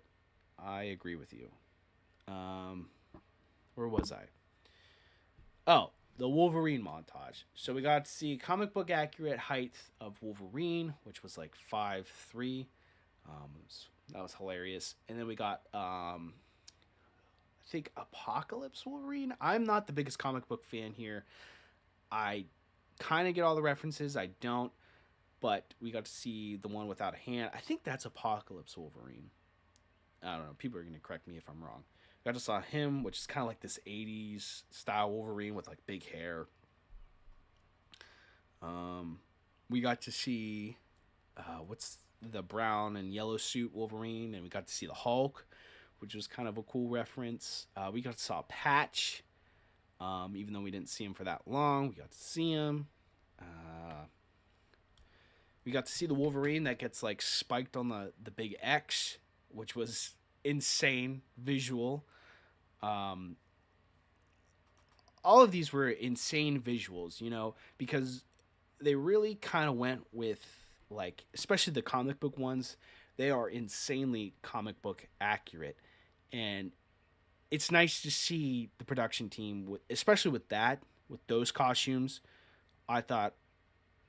I agree with you. Where was I? Oh, the Wolverine montage. So we got to see comic book accurate height of Wolverine, which was like 5'3". That was hilarious. And then we got I think Apocalypse Wolverine. I'm not the biggest comic book fan here. I kind of get all the references. I don't. But we got to see the one without a hand. I think that's Apocalypse Wolverine. I don't know. People are going to correct me if I'm wrong. I just saw him, which is kind of like this 80s style Wolverine with like big hair. We got to see what's the brown and yellow suit Wolverine, and we got to see the Hulk, which was kind of a cool reference. We got to saw Patch, even though we didn't see him for that long. We got to see him. We got to see the Wolverine that gets like spiked on the big X, which was insane visual. All of these were insane visuals, because they really kind of went with, like, especially the comic book ones, they are insanely comic book accurate. And it's nice to see the production team, especially with those costumes, I thought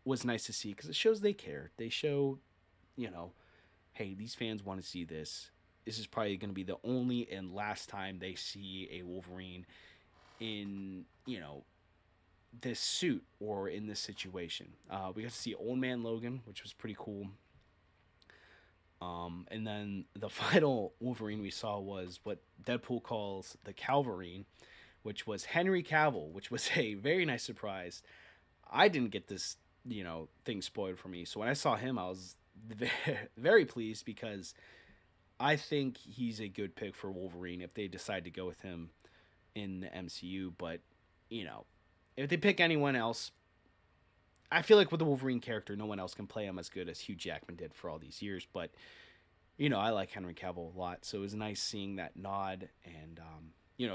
was nice to see, because it shows they care. They show, hey, these fans want to see this. This is probably going to be the only and last time they see a Wolverine in, this suit or in this situation. We got to see Old Man Logan, which was pretty cool. And then the final Wolverine we saw was what Deadpool calls the Calverine, which was Henry Cavill, which was a very nice surprise. I didn't get this, thing spoiled for me. So when I saw him, I was very pleased, because I think he's a good pick for Wolverine if they decide to go with him in the MCU. But, if they pick anyone else, I feel like with the Wolverine character, no one else can play him as good as Hugh Jackman did for all these years. But, I like Henry Cavill a lot. So it was nice seeing that nod. And,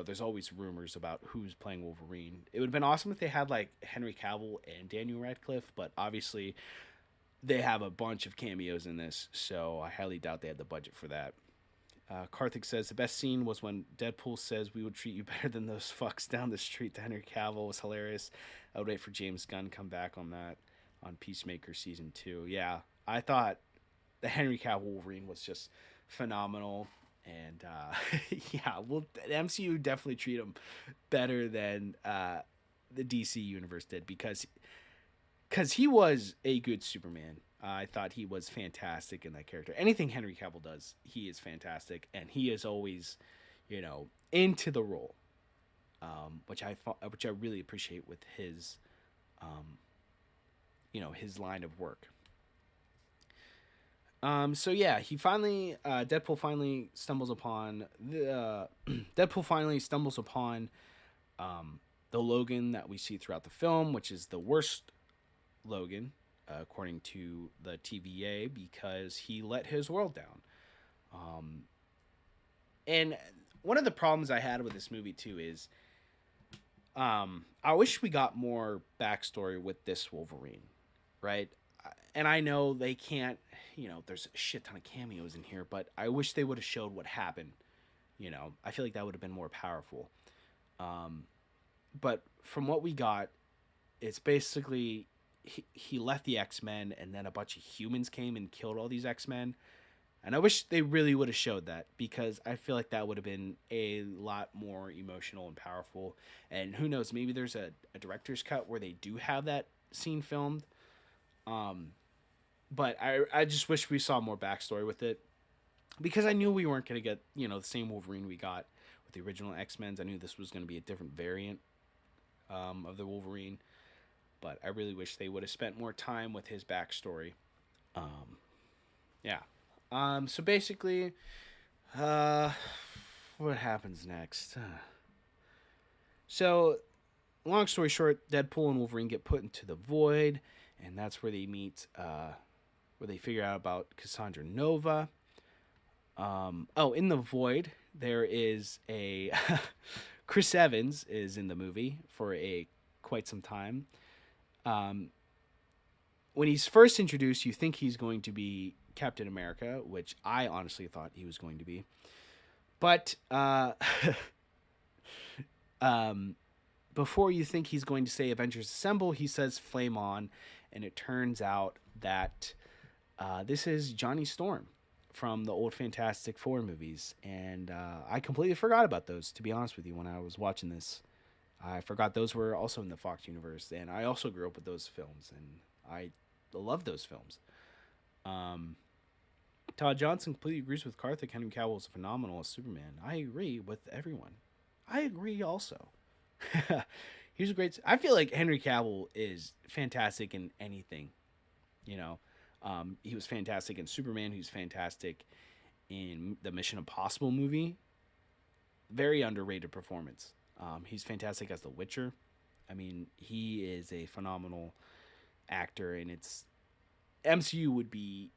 there's always rumors about who's playing Wolverine. It would have been awesome if they had, like, Henry Cavill and Daniel Radcliffe. But obviously, they have a bunch of cameos in this, so I highly doubt they had the budget for that. Karthik says, the best scene was when Deadpool says, "We would treat you better than those fucks down the street." To Henry Cavill was hilarious. I would wait for James Gunn to come back on that on Peacemaker Season 2. Yeah, I thought the Henry Cavill Wolverine was just phenomenal. And, yeah, well, the MCU definitely treat him better than the DC Universe did, because he was a good Superman. I thought he was fantastic in that character. Anything Henry Cavill does, he is fantastic, and he is always, into the role, which I really appreciate with his, his line of work. So yeah, Deadpool finally stumbles upon the Logan that we see throughout the film, which is the worst Logan, according to the TVA, because he let his world down. And one of the problems I had with this movie too is I wish we got more backstory with this Wolverine, right? And I know they can't, there's a shit ton of cameos in here, but I wish they would have showed what happened. I feel like that would have been more powerful. But from what we got, it's basically he left the X-Men, and then a bunch of humans came and killed all these X-Men. And I wish they really would have showed that, because I feel like that would have been a lot more emotional and powerful. And who knows, maybe there's a director's cut where they do have that scene filmed. But I just wish we saw more backstory with it, because I knew we weren't going to get, the same Wolverine we got with the original X-Men. I knew this was going to be a different variant of the Wolverine. But I really wish they would have spent more time with his backstory. Yeah. So basically, what happens next? So, long story short, Deadpool and Wolverine get put into the Void, and that's where they meet, where they figure out about Cassandra Nova. In the Void, there is a Chris Evans is in the movie for quite some time. When he's first introduced, you think he's going to be Captain America, which I honestly thought he was going to be. But before you think he's going to say Avengers Assemble, he says Flame On, and it turns out that this is Johnny Storm from the old Fantastic Four movies. And I completely forgot about those, to be honest with you, when I was watching this. I forgot those were also in the Fox universe, and I also grew up with those films, and I love those films. Todd Johnson completely agrees with Karthik. Henry Cavill is phenomenal as Superman. I agree with everyone. I agree also. He's a great... I feel like Henry Cavill is fantastic in anything. He was fantastic in Superman. He was fantastic in the Mission Impossible movie. Very underrated performance. He's fantastic as The Witcher. I mean, he is a phenomenal actor, and MCU would be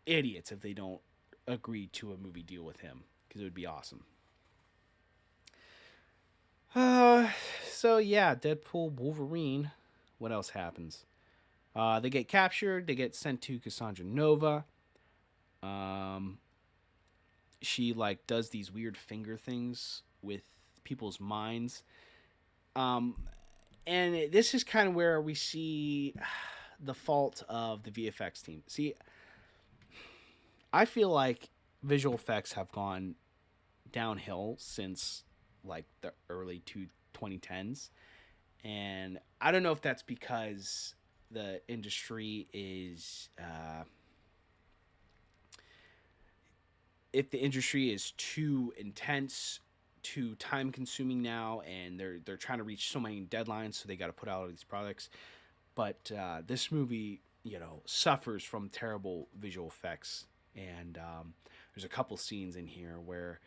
idiots if they don't agree to a movie deal with him, because it would be awesome. So yeah, Deadpool, Wolverine. What else happens? They get captured. They get sent to Cassandra Nova. She does these weird finger things with people's minds. And this is kind of where we see the fault of the VFX team. See, I feel like visual effects have gone downhill since the early 2010s. And I don't know if that's because the industry is if the industry is too intense, too time consuming now, and they're trying to reach so many deadlines, so they got to put out all these products. But this movie, suffers from terrible visual effects, and there's a couple scenes in here where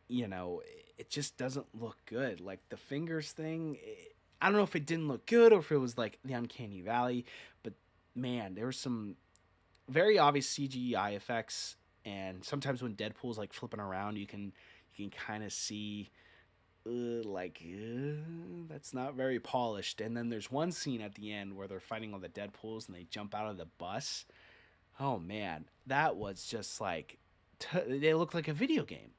it just doesn't look good. Like the fingers thing, I don't know if it didn't look good or if it was the uncanny valley, but man, there were some very obvious CGI effects, and sometimes when Deadpool's flipping around, you can kind of see that's not very polished. And then there's one scene at the end where they're fighting all the Deadpools and they jump out of the bus. Oh man, that was just they look like a video game.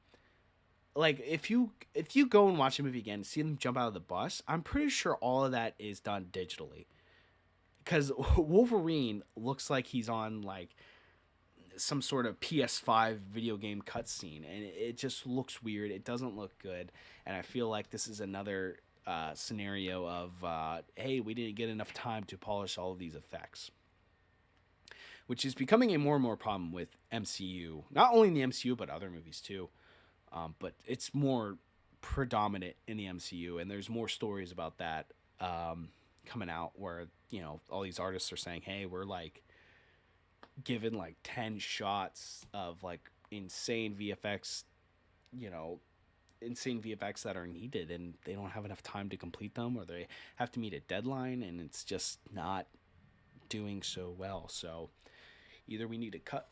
If you go and watch the movie again, see them jump out of the bus, I'm pretty sure all of that is done digitally, because Wolverine looks like he's on some sort of PS5 video game cutscene, and it just looks weird. It doesn't look good, and I feel like this is another scenario of hey, we didn't get enough time to polish all of these effects, which is becoming a more and more problem with MCU. Not only in the MCU, but other movies too. But it's more predominant in the MCU, and there's more stories about that coming out where all these artists are saying, hey, we're given 10 shots of insane VFX, insane VFX that are needed, and they don't have enough time to complete them, or they have to meet a deadline, and it's just not doing so well. So either we need to cut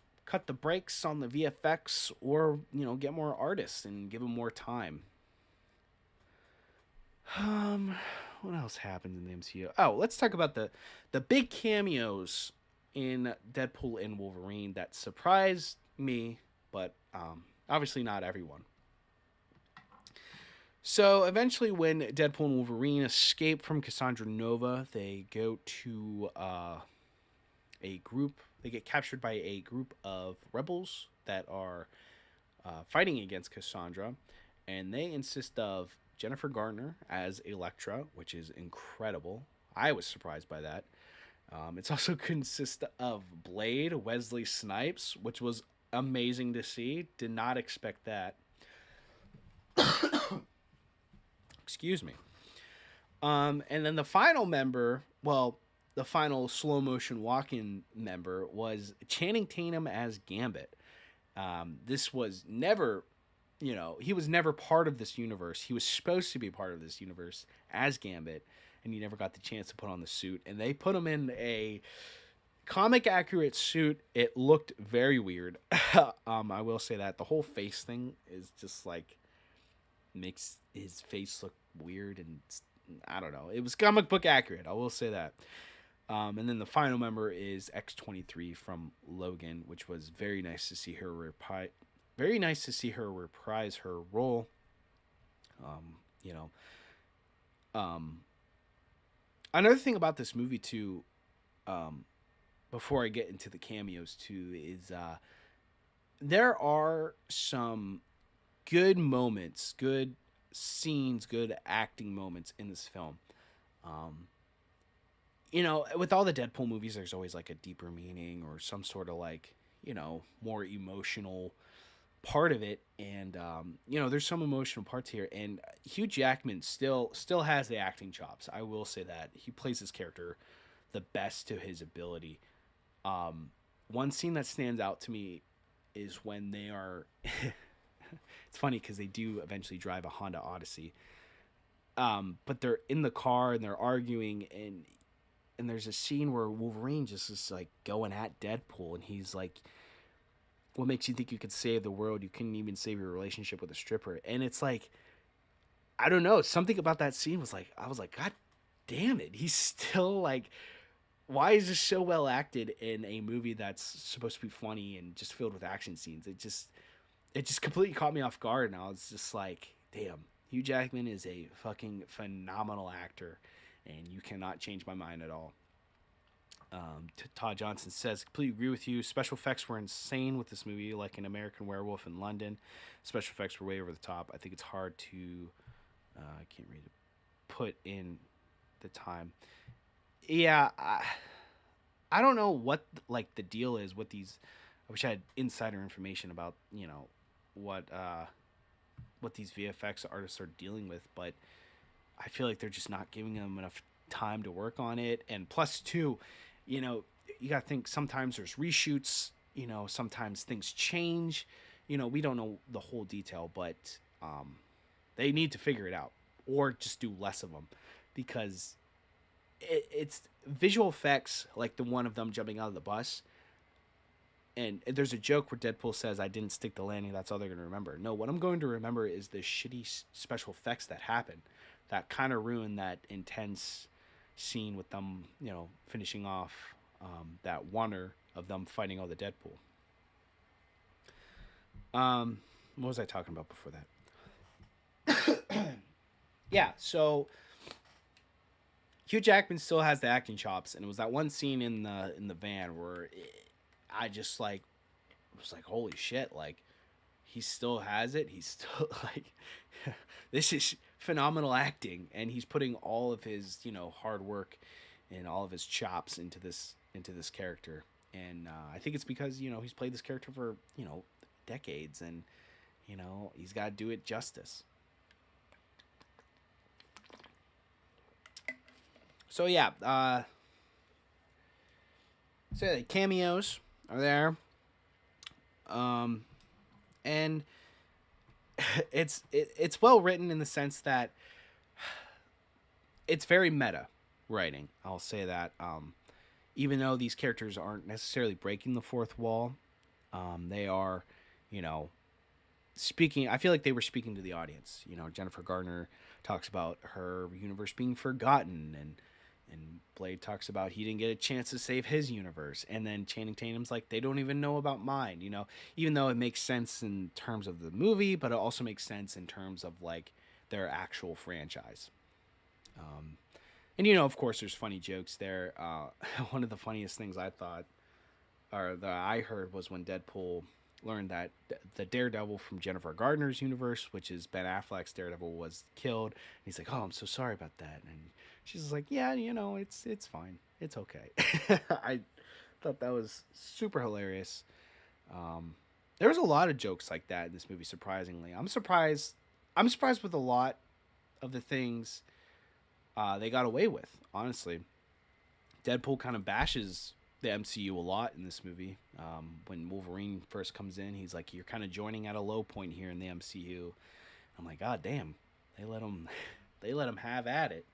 the brakes on the VFX, or get more artists and give them more time. What else happened in the MCU? Oh, let's talk about the big cameos in Deadpool and Wolverine that surprised me, but obviously not everyone. So eventually, when Deadpool and Wolverine escape from Cassandra Nova, they go to a group. They get captured by a group of rebels that are fighting against Cassandra, and they insist of Jennifer Garner as Elektra, which is incredible. I was surprised by that. It's also consists of Blade, Wesley Snipes, which was amazing to see. Did not expect that. Excuse me. And then the final member, well, the final slow motion walk-in member was Channing Tatum as Gambit. This was never, he was never part of this universe. He was supposed to be part of this universe as Gambit, and he never got the chance to put on the suit. And they put him in a comic accurate suit. It looked very weird. I will say that the whole face thing is just like makes his face look weird, and I don't know. It was comic book accurate. I will say that. And then the final member is X-23 from Logan, which was very nice to see her reprise her role. Another thing about this movie too, before I get into the cameos too, is there are some good moments, good scenes, good acting moments in this film. With all the Deadpool movies, there's always like a deeper meaning or some sort of like, more emotional part of it. And, there's some emotional parts here. And Hugh Jackman still has the acting chops. I will say that. He plays his character the best to his ability. One scene that stands out to me is when they are... It's funny because they do eventually drive a Honda Odyssey. But they're in the car and they're arguing, and there's a scene where Wolverine just is like going at Deadpool, and he's like, "What makes you think you could save the world? You couldn't even save your relationship with a stripper." And it's like, I don't know, something about that scene was like, I was like, God damn it, he's still like, why is this so well acted in a movie that's supposed to be funny and just filled with action scenes? It just completely caught me off guard, and I was just like, damn, Hugh Jackman is a fucking phenomenal actor, and you cannot change my mind at all. Todd Johnson says, completely agree with you. Special effects were insane with this movie, like an American Werewolf in London. Special effects were way over the top. I think it's hard to, I can't read it, put in the time. Yeah, I don't know what like the deal is with these. I wish I had insider information about, what these VFX artists are dealing with, but I feel like they're just not giving them enough time to work on it. And plus two, you got to think sometimes there's reshoots, sometimes things change, we don't know the whole detail, but they need to figure it out or just do less of them, because it's visual effects like the one of them jumping out of the bus. And there's a joke where Deadpool says, "I didn't stick the landing. That's all they're going to remember." No, what I'm going to remember is the shitty special effects that happened. That kind of ruined that intense scene with them, finishing off that wonder of them fighting all the Deadpool. What was I talking about before that? Yeah, so Hugh Jackman still has the acting chops, and it was that one scene in the van where I just like was like, holy shit, like he still has it. He's still like, this is phenomenal acting, and he's putting all of his hard work and all of his chops into this character. And I think it's because he's played this character for decades, and he's got to do it justice. So yeah, so the cameos are there, and it's well written in the sense that it's very meta writing. I'll say that. Even though these characters aren't necessarily breaking the fourth wall, they are, speaking. I feel like they were speaking to the audience. Jennifer Garner talks about her universe being forgotten, and Blade talks about he didn't get a chance to save his universe, and then Channing Tatum's like, they don't even know about mine, you know, even though it makes sense in terms of the movie, but it also makes sense in terms of like their actual franchise. And you know, of course, there's funny jokes there. One of the funniest things I thought, or that I heard, was when Deadpool learned that the Daredevil from Jennifer Gardner's universe, which is Ben Affleck's Daredevil, was killed. And he's like, "Oh, I'm so sorry about that." And she's like, "Yeah, you know, it's fine, it's okay." I thought that was super hilarious. There was a lot of jokes like that in this movie. Surprisingly, I'm surprised with a lot of the things they got away with. Honestly, Deadpool kind of bashes the MCU a lot in this movie. When Wolverine first comes in, he's like, "You're kind of joining at a low point here in the MCU." I'm like, God damn, they let him have at it.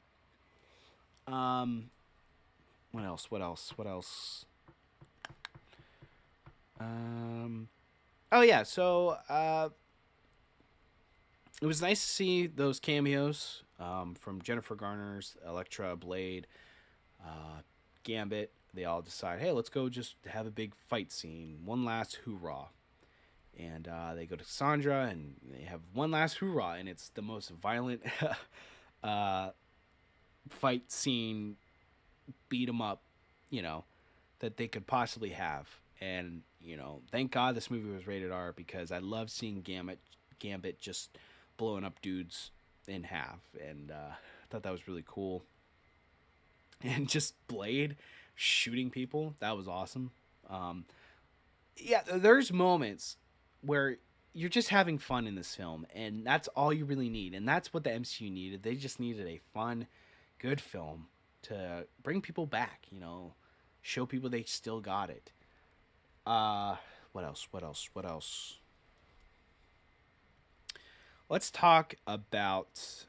What else? Oh yeah, so it was nice to see those cameos from Jennifer Garner's Elektra, Blade, Gambit. They all decide, hey, let's go just have a big fight scene, one last hoorah. And they go to Cassandra, and they have one last hoorah, and it's the most violent fight scene, beat 'em up, you know, that they could possibly have. And, you know, thank God this movie was rated R, because I love seeing Gambit just blowing up dudes in half. And I thought that was really cool. And just Blade shooting people, that was awesome. Yeah, there's moments where you're just having fun in this film, and that's all you really need. And that's what the MCU needed. They just needed a fun, good film to bring people back, you know, show people they still got it. What else? Let's talk about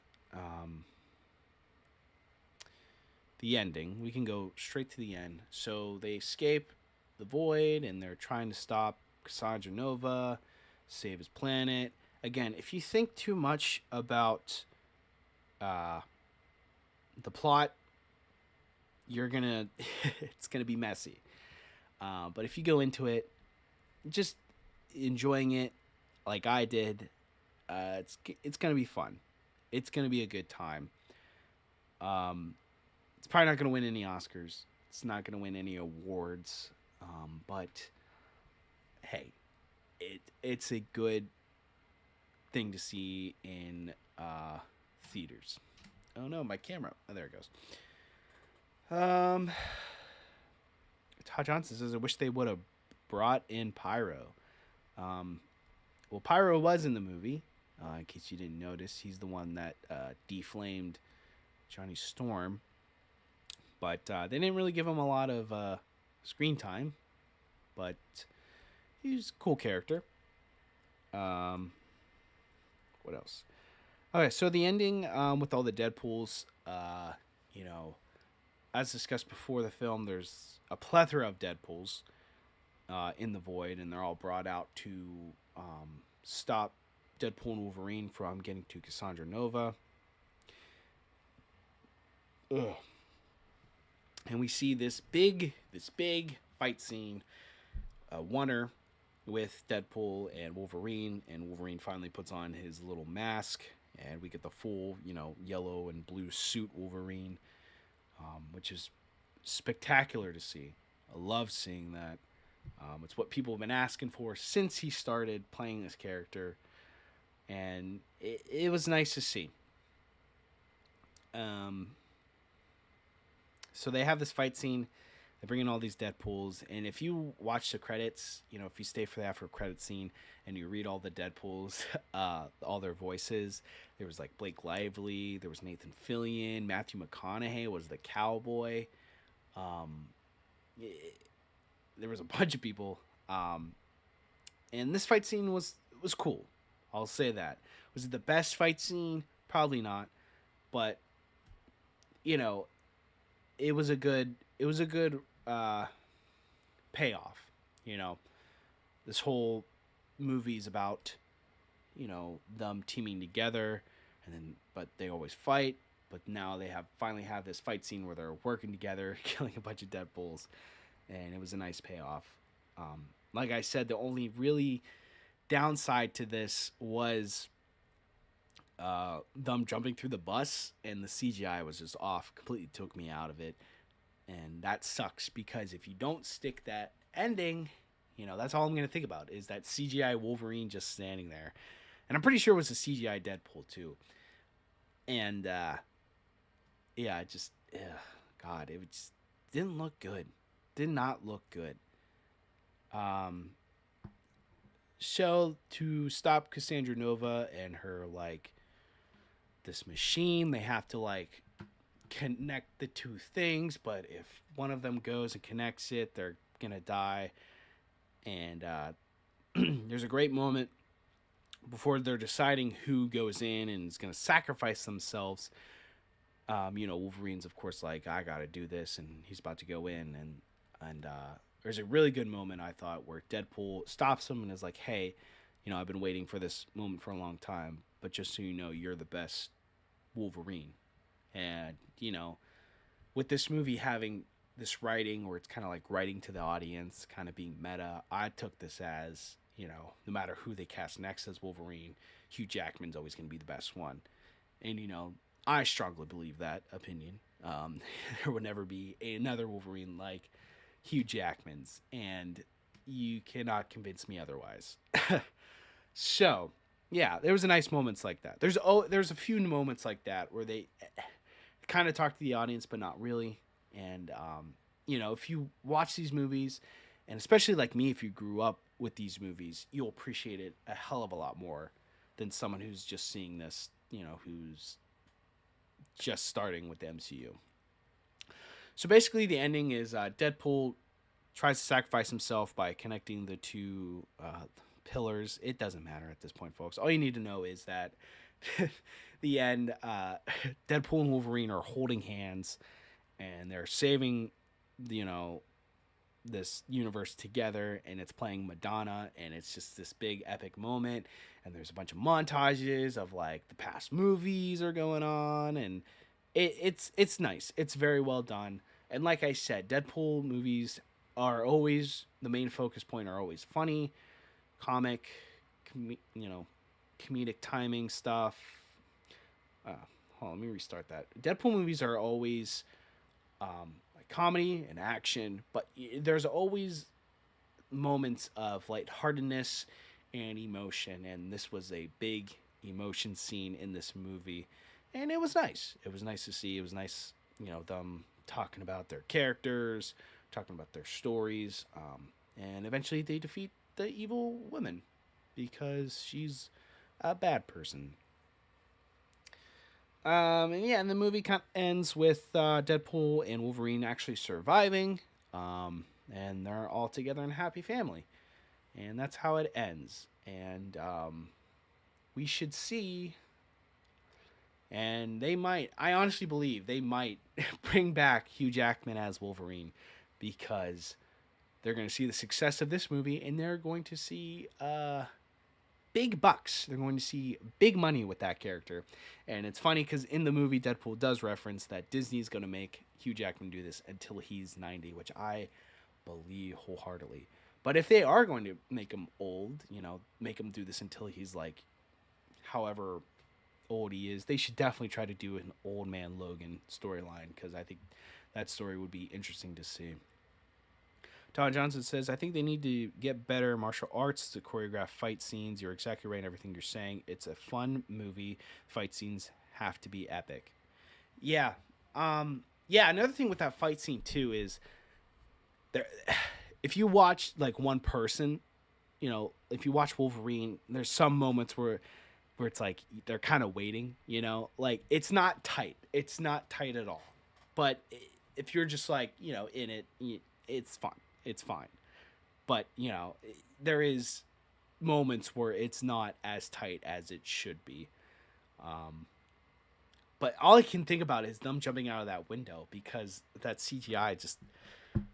the ending. We can go straight to the end. So they escape the void, and they're trying to stop Cassandra Nova, save his planet. Again, if you think too much about the plot, you're gonna it's gonna be messy. But if you go into it just enjoying it like I did, it's gonna be fun. It's gonna be a good time. It's probably not gonna win any Oscars. It's not gonna win any awards. But hey, it's a good thing to see in theaters. Oh no, my camera. Oh, there it goes. Todd Johnson says, I wish they would have brought in Pyro. Well, Pyro was in the movie. In case you didn't notice, he's the one that deflamed Johnny Storm. But they didn't really give him a lot of screen time. But he's a cool character. What else? Okay, so the ending with all the Deadpools, you know, as discussed before the film, there's a plethora of Deadpools in the void, and they're all brought out to stop Deadpool and Wolverine from getting to Cassandra Nova. Ugh. And we see this big fight scene, oneer with Deadpool and Wolverine finally puts on his little mask, and we get the full, you know, yellow and blue suit Wolverine, which is spectacular to see. I love seeing that. It's what people have been asking for since he started playing this character, and it was nice to see. So they have this fight scene. They bring in all these Deadpools, and if you watch the credits, you know, if you stay for the after credit scene and you read all the Deadpools, all their voices, there was like Blake Lively, there was Nathan Fillion, Matthew McConaughey was the cowboy. There was a bunch of people, and this fight scene was cool. I'll say that. Was it the best fight scene? Probably not, but you know, it was a good payoff. You know, this whole movie's about, you know, them teaming together but they always fight. But now they finally have this fight scene where they're working together, killing a bunch of Deadpools, and it was a nice payoff. Like I said, the only really downside to this was them jumping through the bus, and the CGI was just off. Completely took me out of it, and that sucks because if you don't stick that ending, that's all I'm gonna think about is that CGI Wolverine just standing there, and I'm pretty sure it was a CGI Deadpool too. And yeah, it just God, it just didn't look good. Did not look good. So to stop Cassandra Nova and her this machine, they have to connect the two things, but if one of them goes and connects it, they're gonna die. And there's a great moment before they're deciding who goes in and is gonna sacrifice themselves. Wolverine's of course I gotta do this, and he's about to go in, and there's a really good moment I thought where Deadpool stops him and is like, hey, I've been waiting for this moment for a long time, but just so you know, you're the best Wolverine. And with this movie having this writing where it's kind of like writing to the audience, kind of being meta, I took this as, no matter who they cast next as Wolverine, Hugh Jackman's always going to be the best one. And I strongly believe that opinion. There would never be another Wolverine like Hugh Jackman's, and you cannot convince me otherwise. So, yeah, there was a nice moments like that. There's a few moments like that where they kind of talk to the audience, but not really. And if you watch these movies, and especially like me, if you grew up with these movies, you'll appreciate it a hell of a lot more than someone who's just seeing this, who's just starting with the MCU. So basically the ending is Deadpool tries to sacrifice himself by connecting the two pillars. It doesn't matter at this point, folks. All you need to know is that the end, Deadpool and Wolverine are holding hands, and they're saving, this universe together, and it's playing Madonna, and it's just this big epic moment, and there's a bunch of montages of the past movies are going on, and it's nice. It's very well done. And like I said, Deadpool movies are always, the main focus point are always funny, comic, comedic timing stuff. Hold on, let me restart that. Deadpool movies are always comedy and action, but there's always moments of lightheartedness and emotion, and this was a big emotion scene in this movie. And it was nice. It was nice to see. It was nice, them talking about their characters, talking about their stories. And eventually they defeat the evil woman because she's a bad person. And the movie kind of ends with Deadpool and Wolverine actually surviving. And they're all together in a happy family. And that's how it ends. And we should see... And I honestly believe they might bring back Hugh Jackman as Wolverine, because they're going to see the success of this movie, and they're going to see big bucks. They're going to see big money with that character. And it's funny because in the movie, Deadpool does reference that Disney's going to make Hugh Jackman do this until he's 90, which I believe wholeheartedly. But if they are going to make him old, make him do this until he's however old he is, they should definitely try to do an old man Logan storyline, because I think that story would be interesting to see. Todd Johnson says, I think they need to get better martial arts to choreograph fight scenes. You're exactly right in everything you're saying. It's a fun movie. Fight scenes have to be epic. Yeah. Another thing with that fight scene too is there, if you watch one person, if you watch Wolverine, there's some moments where it's they're kind of waiting, it's not tight. It's not tight at all. But if you're just in it, it's fun. It's fine. But, there is moments where it's not as tight as it should be. But all I can think about is them jumping out of that window, because that CGI just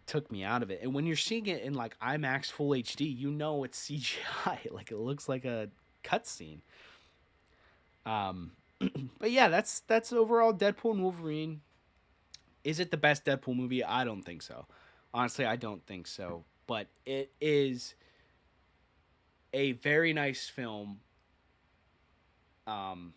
took me out of it. And when you're seeing it in IMAX Full HD, it's CGI. It looks like a cutscene. But yeah, that's overall Deadpool and Wolverine. Is it the best Deadpool movie? I don't think so. Honestly, I don't think so. But it is a very nice film. Um,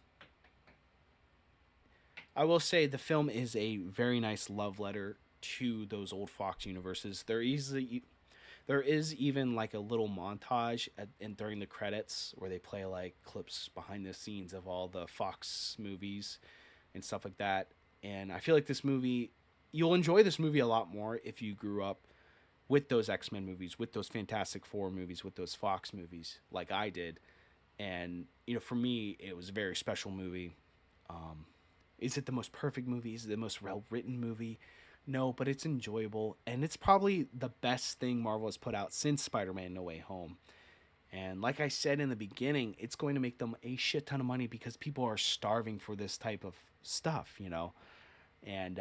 I will say the film is a very nice love letter to those old Fox universes. There is even like a little montage and during the credits where they play like clips behind the scenes of all the Fox movies and stuff like that. And I feel like you'll enjoy this movie a lot more if you grew up with those X-Men movies, with those Fantastic Four movies, with those Fox movies, like I did. And for me, it was a very special movie. Is it the most perfect movie? Is it the most well-written movie? No, but it's enjoyable, and it's probably the best thing Marvel has put out since Spider-Man No Way Home. And like I said in the beginning, it's going to make them a shit ton of money because people are starving for this type of stuff, And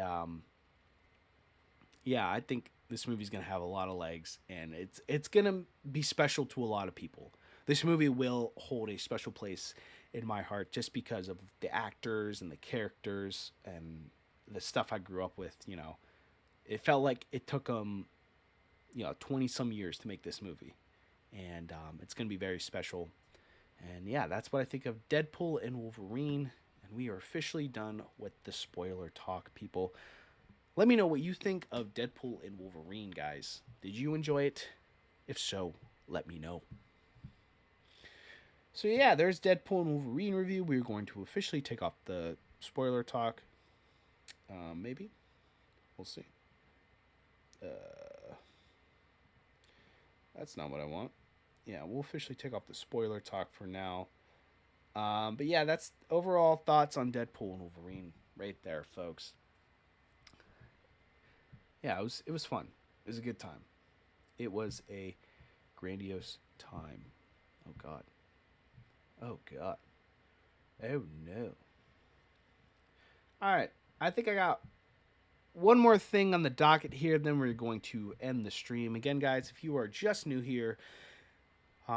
yeah, I think this movie's going to have a lot of legs, and it's going to be special to a lot of people. This movie will hold a special place in my heart just because of the actors and the characters and the stuff I grew up with. It felt like it took them 20 some years to make this movie, and it's going to be very special. And yeah, that's what I think of Deadpool and Wolverine, and we are officially done with the spoiler talk, people. Let me know what you think of Deadpool and Wolverine, guys. Did you enjoy it? If so, let me know. So yeah, there's Deadpool and Wolverine review. We're going to officially take off the spoiler talk. Maybe. We'll see. That's not what I want. Yeah, we'll officially take off the spoiler talk for now. But yeah, that's overall thoughts on Deadpool and Wolverine right there, folks. Yeah, it was fun. It was a good time. It was a grandiose time. Oh God. Oh God. Oh no. All right. I think I got one more thing on the docket here, then we're going to end the stream. Again, guys, if you are just new here,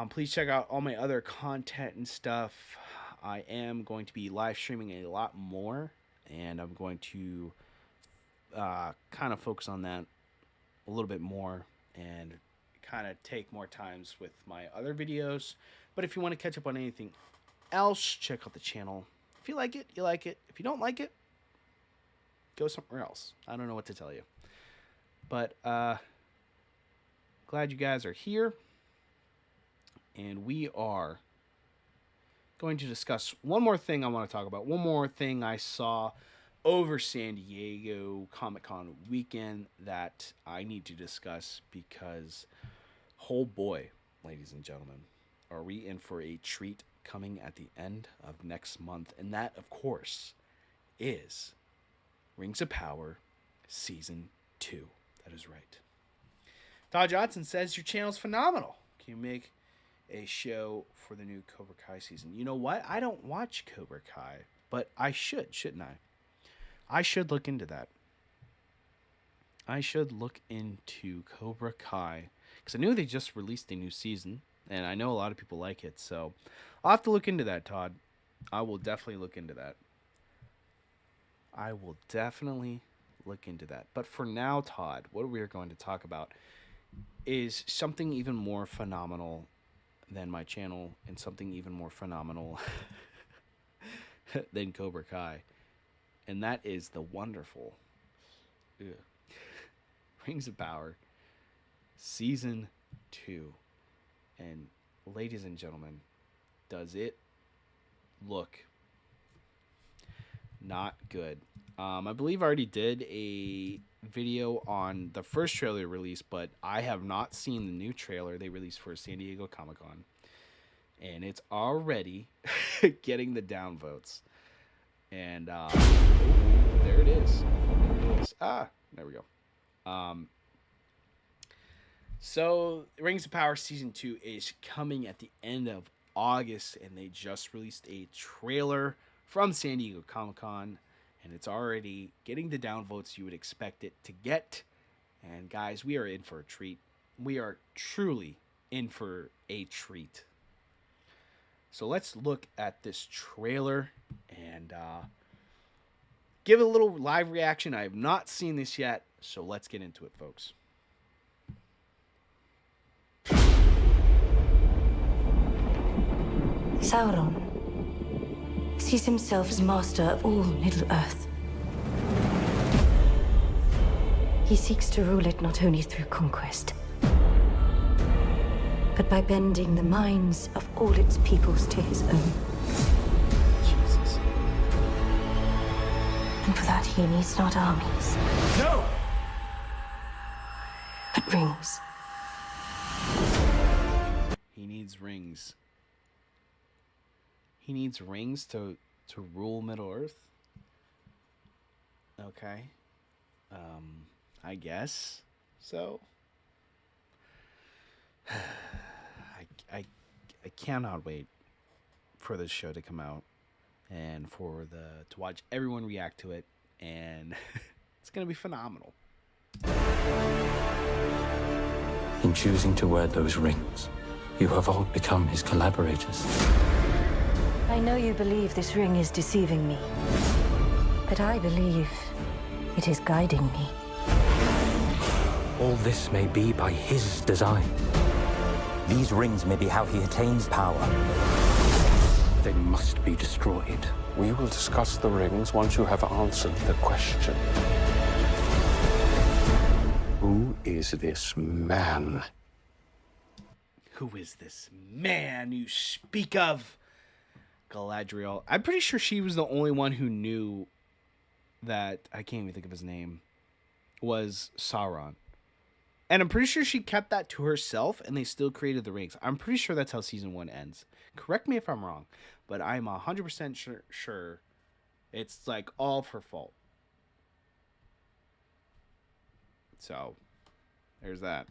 please check out all my other content and stuff. I am going to be live streaming a lot more, and I'm going to kind of focus on that a little bit more and kind of take more times with my other videos. But if you want to catch up on anything else, check out the channel. If you like it, you like it. If you don't like it, go somewhere else. I don't know what to tell you. But glad you guys are here. And we are going to discuss one more thing I want to talk about. One more thing I saw over San Diego Comicon weekend that I need to discuss because, oh boy, ladies and gentlemen, are we in for a treat coming at the end of next month. And that, of course, is Rings of Power Season 2. That is right. Todd Johnson says, your channel's phenomenal. Can you make a show for the new Cobra Kai season? You know what? I don't watch Cobra Kai, but I should, shouldn't I? I should look into that. I should look into Cobra Kai because I knew they just released a new season, and I know a lot of people like it, so I'll have to look into that, Todd. I will definitely look into that. I will definitely look into that. But for now, Todd, what we are going to talk about is something even more phenomenal than my channel and something even more phenomenal than Cobra Kai. And that is the wonderful Rings of Power Season 2. And ladies and gentlemen, does it look not good? I believe I already did a video on the first trailer release, but I have not seen the new trailer they released for San Diego Comicon. And it's already getting the downvotes. And there it is. There it is. There we go. So Rings of Power Season 2 is coming at the end of August, and they just released a trailer from San Diego Comicon, and it's already getting the downvotes you would expect it to get. And guys, we are in for a treat. We are truly in for a treat. So let's look at this trailer and give it a little live reaction. I have not seen this yet, so let's get into it, folks. Sauron sees himself as master of all Middle-earth. He seeks to rule it not only through conquest, but by bending the minds of all its peoples to his own. Jesus. And for that he needs not armies. No! But rings. He needs rings. He needs rings to rule Middle-earth? Okay. I guess so. I cannot wait for this show to come out and to watch everyone react to it, and it's gonna be phenomenal. In choosing to wear those rings, you have all become his collaborators. I know you believe this ring is deceiving me, but I believe it is guiding me. All this may be by his design. These rings may be how he attains power. They must be destroyed. We will discuss the rings once you have answered the question. Who is this man? Who is this man you speak of? Galadriel. I'm pretty sure she was the only one who knew that, I can't even think of his name, was Sauron. And I'm pretty sure she kept that to herself and they still created the rings. I'm pretty sure that's how season 1 ends. Correct me if I'm wrong, but I'm 100% sure it's like all of her fault. So, there's that.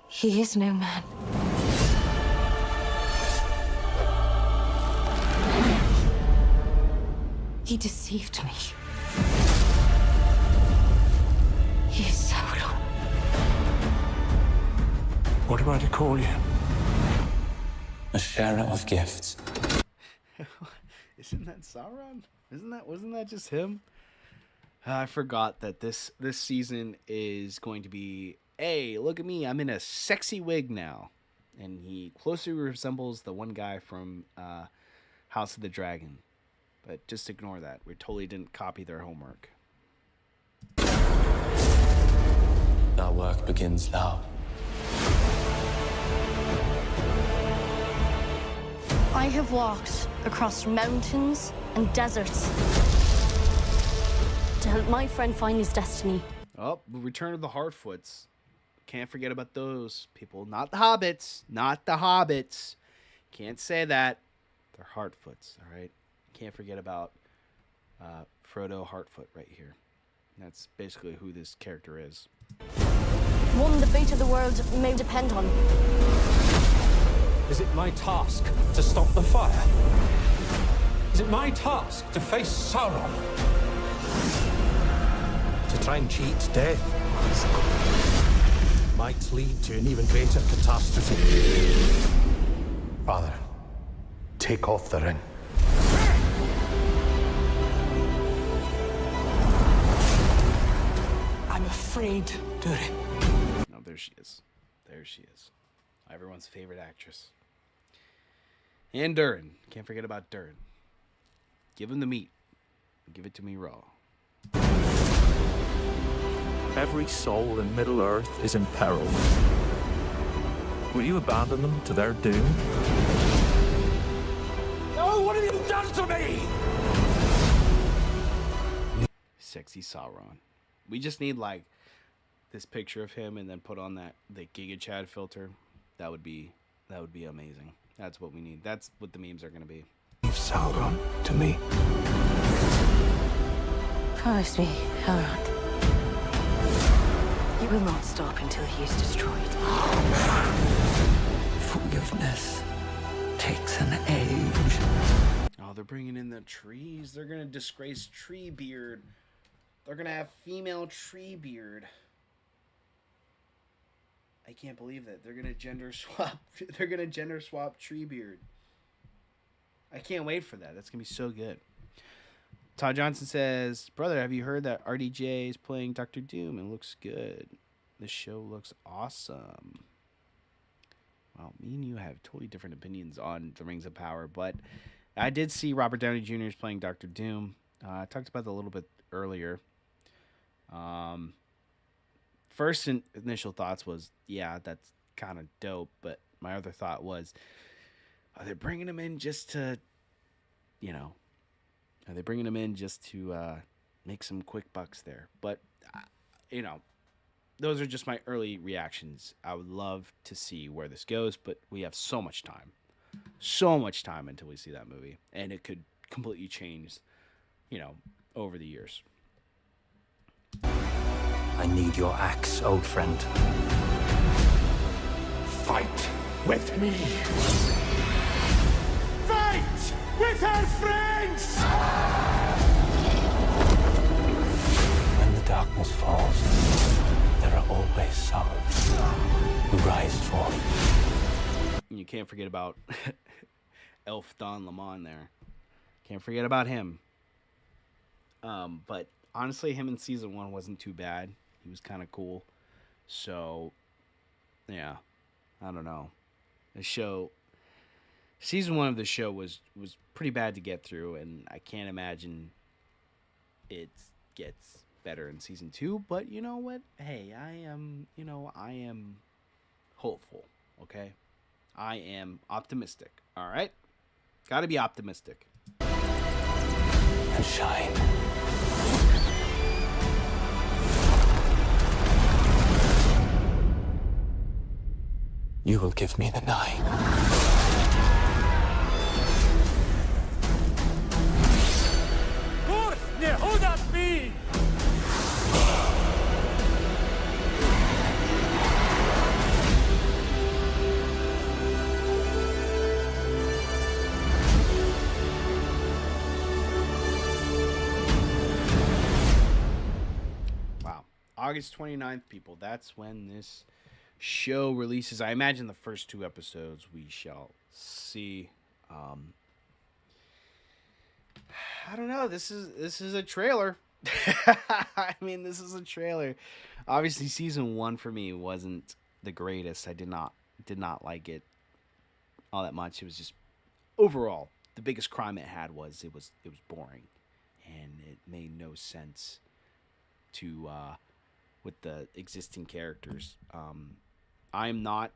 He is no man. He deceived me. He is Sauron. What am I to call you? A sharer of gifts. Isn't that Sauron? Wasn't that just him? I forgot that this season is going to be, hey, look at me, I'm in a sexy wig now. And he closely resembles the one guy from House of the Dragon. But just ignore that. We totally didn't copy their homework. Our work begins now. I have walked across mountains and deserts to help my friend find his destiny. Oh, Return of the Hardfoots. Can't forget about those people. Not the hobbits. Not the hobbits. Can't say that. They're Hardfoots, all right? Can't forget about Frodo Hartfoot right here. That's basically who this character is. One the fate of the world may depend on. Is it my task to stop the fire? Is it my task to face Sauron? To try and cheat death might lead to an even greater catastrophe. Father, take off the ring. I'm afraid, Durin. Oh, there she is. There she is. Everyone's favorite actress. And Durin. Can't forget about Durin. Give him the meat. Give it to me raw. Every soul in Middle-earth is in peril. Will you abandon them to their doom? No, what have you done to me? Sexy Sauron. We just need like this picture of him and then put on the Giga Chad filter. That would be amazing. That's what we need. That's what the memes are going to be. Leave Sauron to me. Promise me, Elrond. You will not stop until he is destroyed. Forgiveness takes an age. Oh, they're bringing in the trees. They're going to disgrace Treebeard. They're going to have female Treebeard. I can't believe that. They're going to gender swap. They're going to gender swap Treebeard. I can't wait for that. That's going to be so good. Todd Johnson says, brother, have you heard that RDJ is playing Dr. Doom? It looks good. This show looks awesome. Well, me and you have totally different opinions on the Rings of Power, but I did see Robert Downey Jr. is playing Dr. Doom. I talked about that a little bit earlier. First initial thoughts was, yeah, that's kind of dope, but my other thought was, are they bringing him in just to, make some quick bucks there? But, those are just my early reactions. I would love to see where this goes, but we have so much time until we see that movie, and it could completely change, over the years. I need your axe, old friend. Fight with me. Fight with our friends! When the darkness falls, there are always some who rise forth. You can't forget about Elf Don Lemon there. Can't forget about him. But honestly, him in season 1 wasn't too bad. He was kind of cool. So, yeah, I don't know. Season 1 of the show was pretty bad to get through, and I can't imagine it gets better in season 2. But you know what? Hey, I am hopeful. Okay, I am optimistic. All right, got to be optimistic. And shine. You will give me the 9. Wow. August 29th, people. That's when this show releases. I imagine the first 2 episodes we shall see. I don't know. This is a trailer. I mean, this is a trailer. Obviously, season 1 for me wasn't the greatest. I did not like it all that much. It was just overall the biggest crime it had was it was boring, and it made no sense to with the existing characters. I am not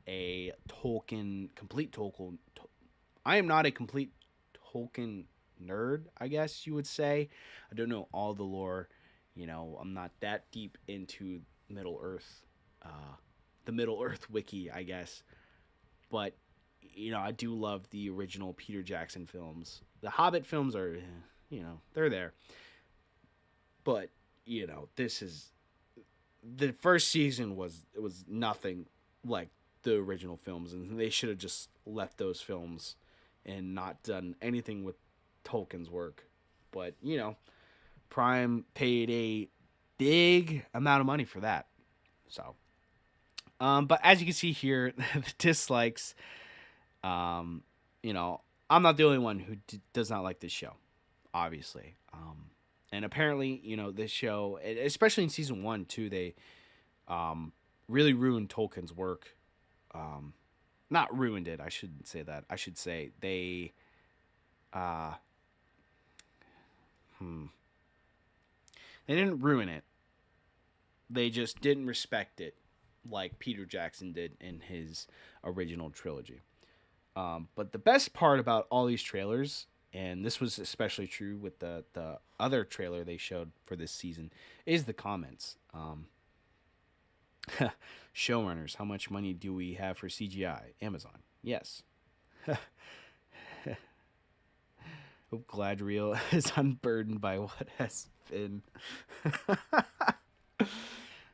a complete Tolkien nerd, I guess you would say. I don't know all the lore. I'm not that deep into Middle Earth, the Middle Earth wiki, I guess. But I do love the original Peter Jackson films. The Hobbit films are, they're there. But this is the first season was nothing like the original films, and they should have just left those films and not done anything with Tolkien's work. But Prime paid a big amount of money for that. So but as you can see here, the dislikes, I'm not the only one who does not like this show, obviously. And apparently, this show, especially in season 1 too, they really ruined Tolkien's work. Not ruined it. I shouldn't say that. I should say they they didn't ruin it. They just didn't respect it like Peter Jackson did in his original trilogy. But the best part about all these trailers, and this was especially true with the other trailer they showed for this season, is the comments. Showrunners, how much money do we have for CGI? Amazon. Yes. Hope Galadriel is unburdened by what has been.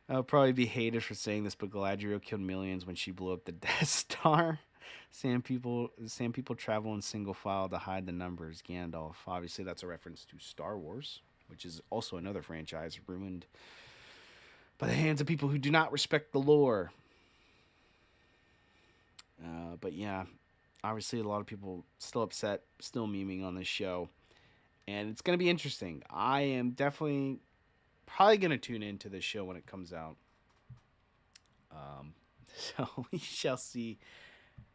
I'll probably be hated for saying this, but Galadriel killed millions when she blew up the Death Star. Sand people travel in single file to hide the numbers. Gandalf. Obviously, that's a reference to Star Wars, which is also another franchise ruined by the hands of people who do not respect the lore. But yeah, Obviously, a lot of people still upset, still memeing on this show. And it's going to be interesting. I am definitely probably going to tune into this show when it comes out. So we shall see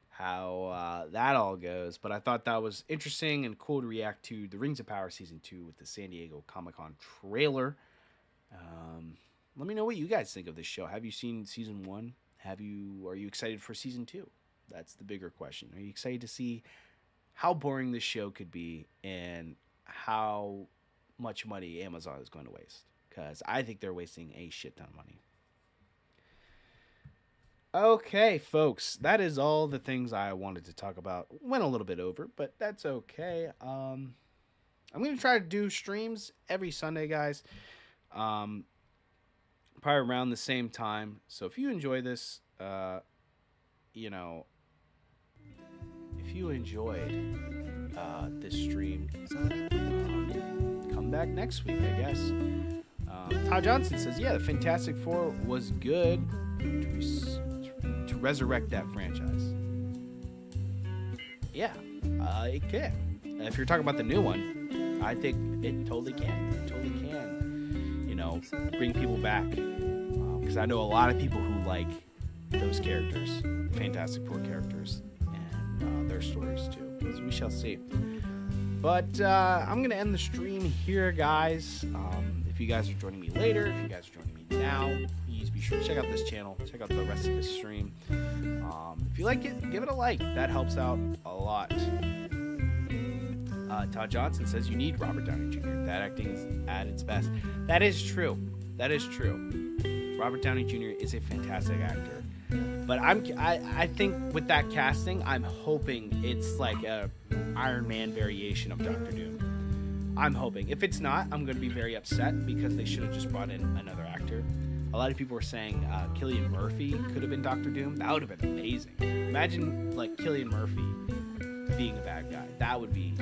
how that all goes. But I thought that was interesting and cool to react to the Rings of Power Season 2 with the San Diego Comicon trailer. Let me know what you guys think of this show. Have you seen Season 1? Are you excited for Season 2? That's the bigger question. Are you excited to see how boring this show could be and how much money Amazon is going to waste? Because I think they're wasting a shit ton of money. Okay, folks, that is all the things I wanted to talk about. Went a little bit over, but that's okay. I'm going to try to do streams every Sunday, guys. Probably around the same time. So if you enjoy this, if you enjoyed this stream, come back next week, I guess. Todd Johnson says, yeah, the Fantastic Four was good to resurrect that franchise. Yeah, it can. If you're talking about the new one, I think it totally can. It totally can, bring people back. Because I know a lot of people who like those characters, the Fantastic Four characters, and their stories too. So we shall see. But I'm going to end the stream here, guys. If you guys are joining me later, if you guys are joining me now, please be sure to check out this channel. Check out the rest of this stream. If you like it, give it a like. That helps out a lot. Todd Johnson says you need Robert Downey Jr. That acting is at its best. That is true. That is true. Robert Downey Jr. is a fantastic actor. But I think with that casting, I'm hoping it's like a Iron Man variation of Doctor Doom. I'm hoping. If it's not, I'm going to be very upset because they should have just brought in another actor. A lot of people were saying Cillian Murphy could have been Doctor Doom. That would have been amazing. Imagine like Cillian Murphy being a bad guy. That would be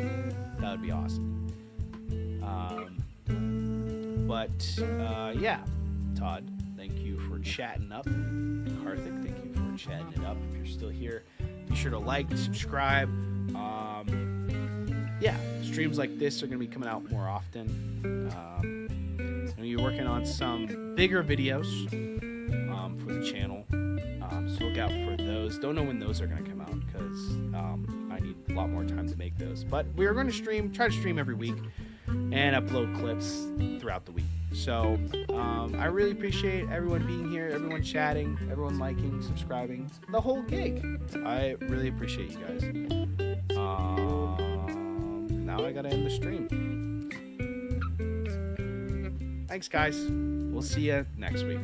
awesome. Yeah, Todd, thank you for chatting up. Karthik, thank you for chatting it up. If you're still here, be sure to like, subscribe. Yeah, streams like this are going to be coming out more often. I'm going to be working on some bigger videos for the channel. So look out for those. Don't know when those are going to come out because I need a lot more time to make those. But we are going to try to stream every week and upload clips throughout the week. So I really appreciate everyone being here, everyone chatting, everyone liking, subscribing, the whole gig. I really appreciate you guys. Now I gotta end the stream. Thanks, guys. We'll see you next week.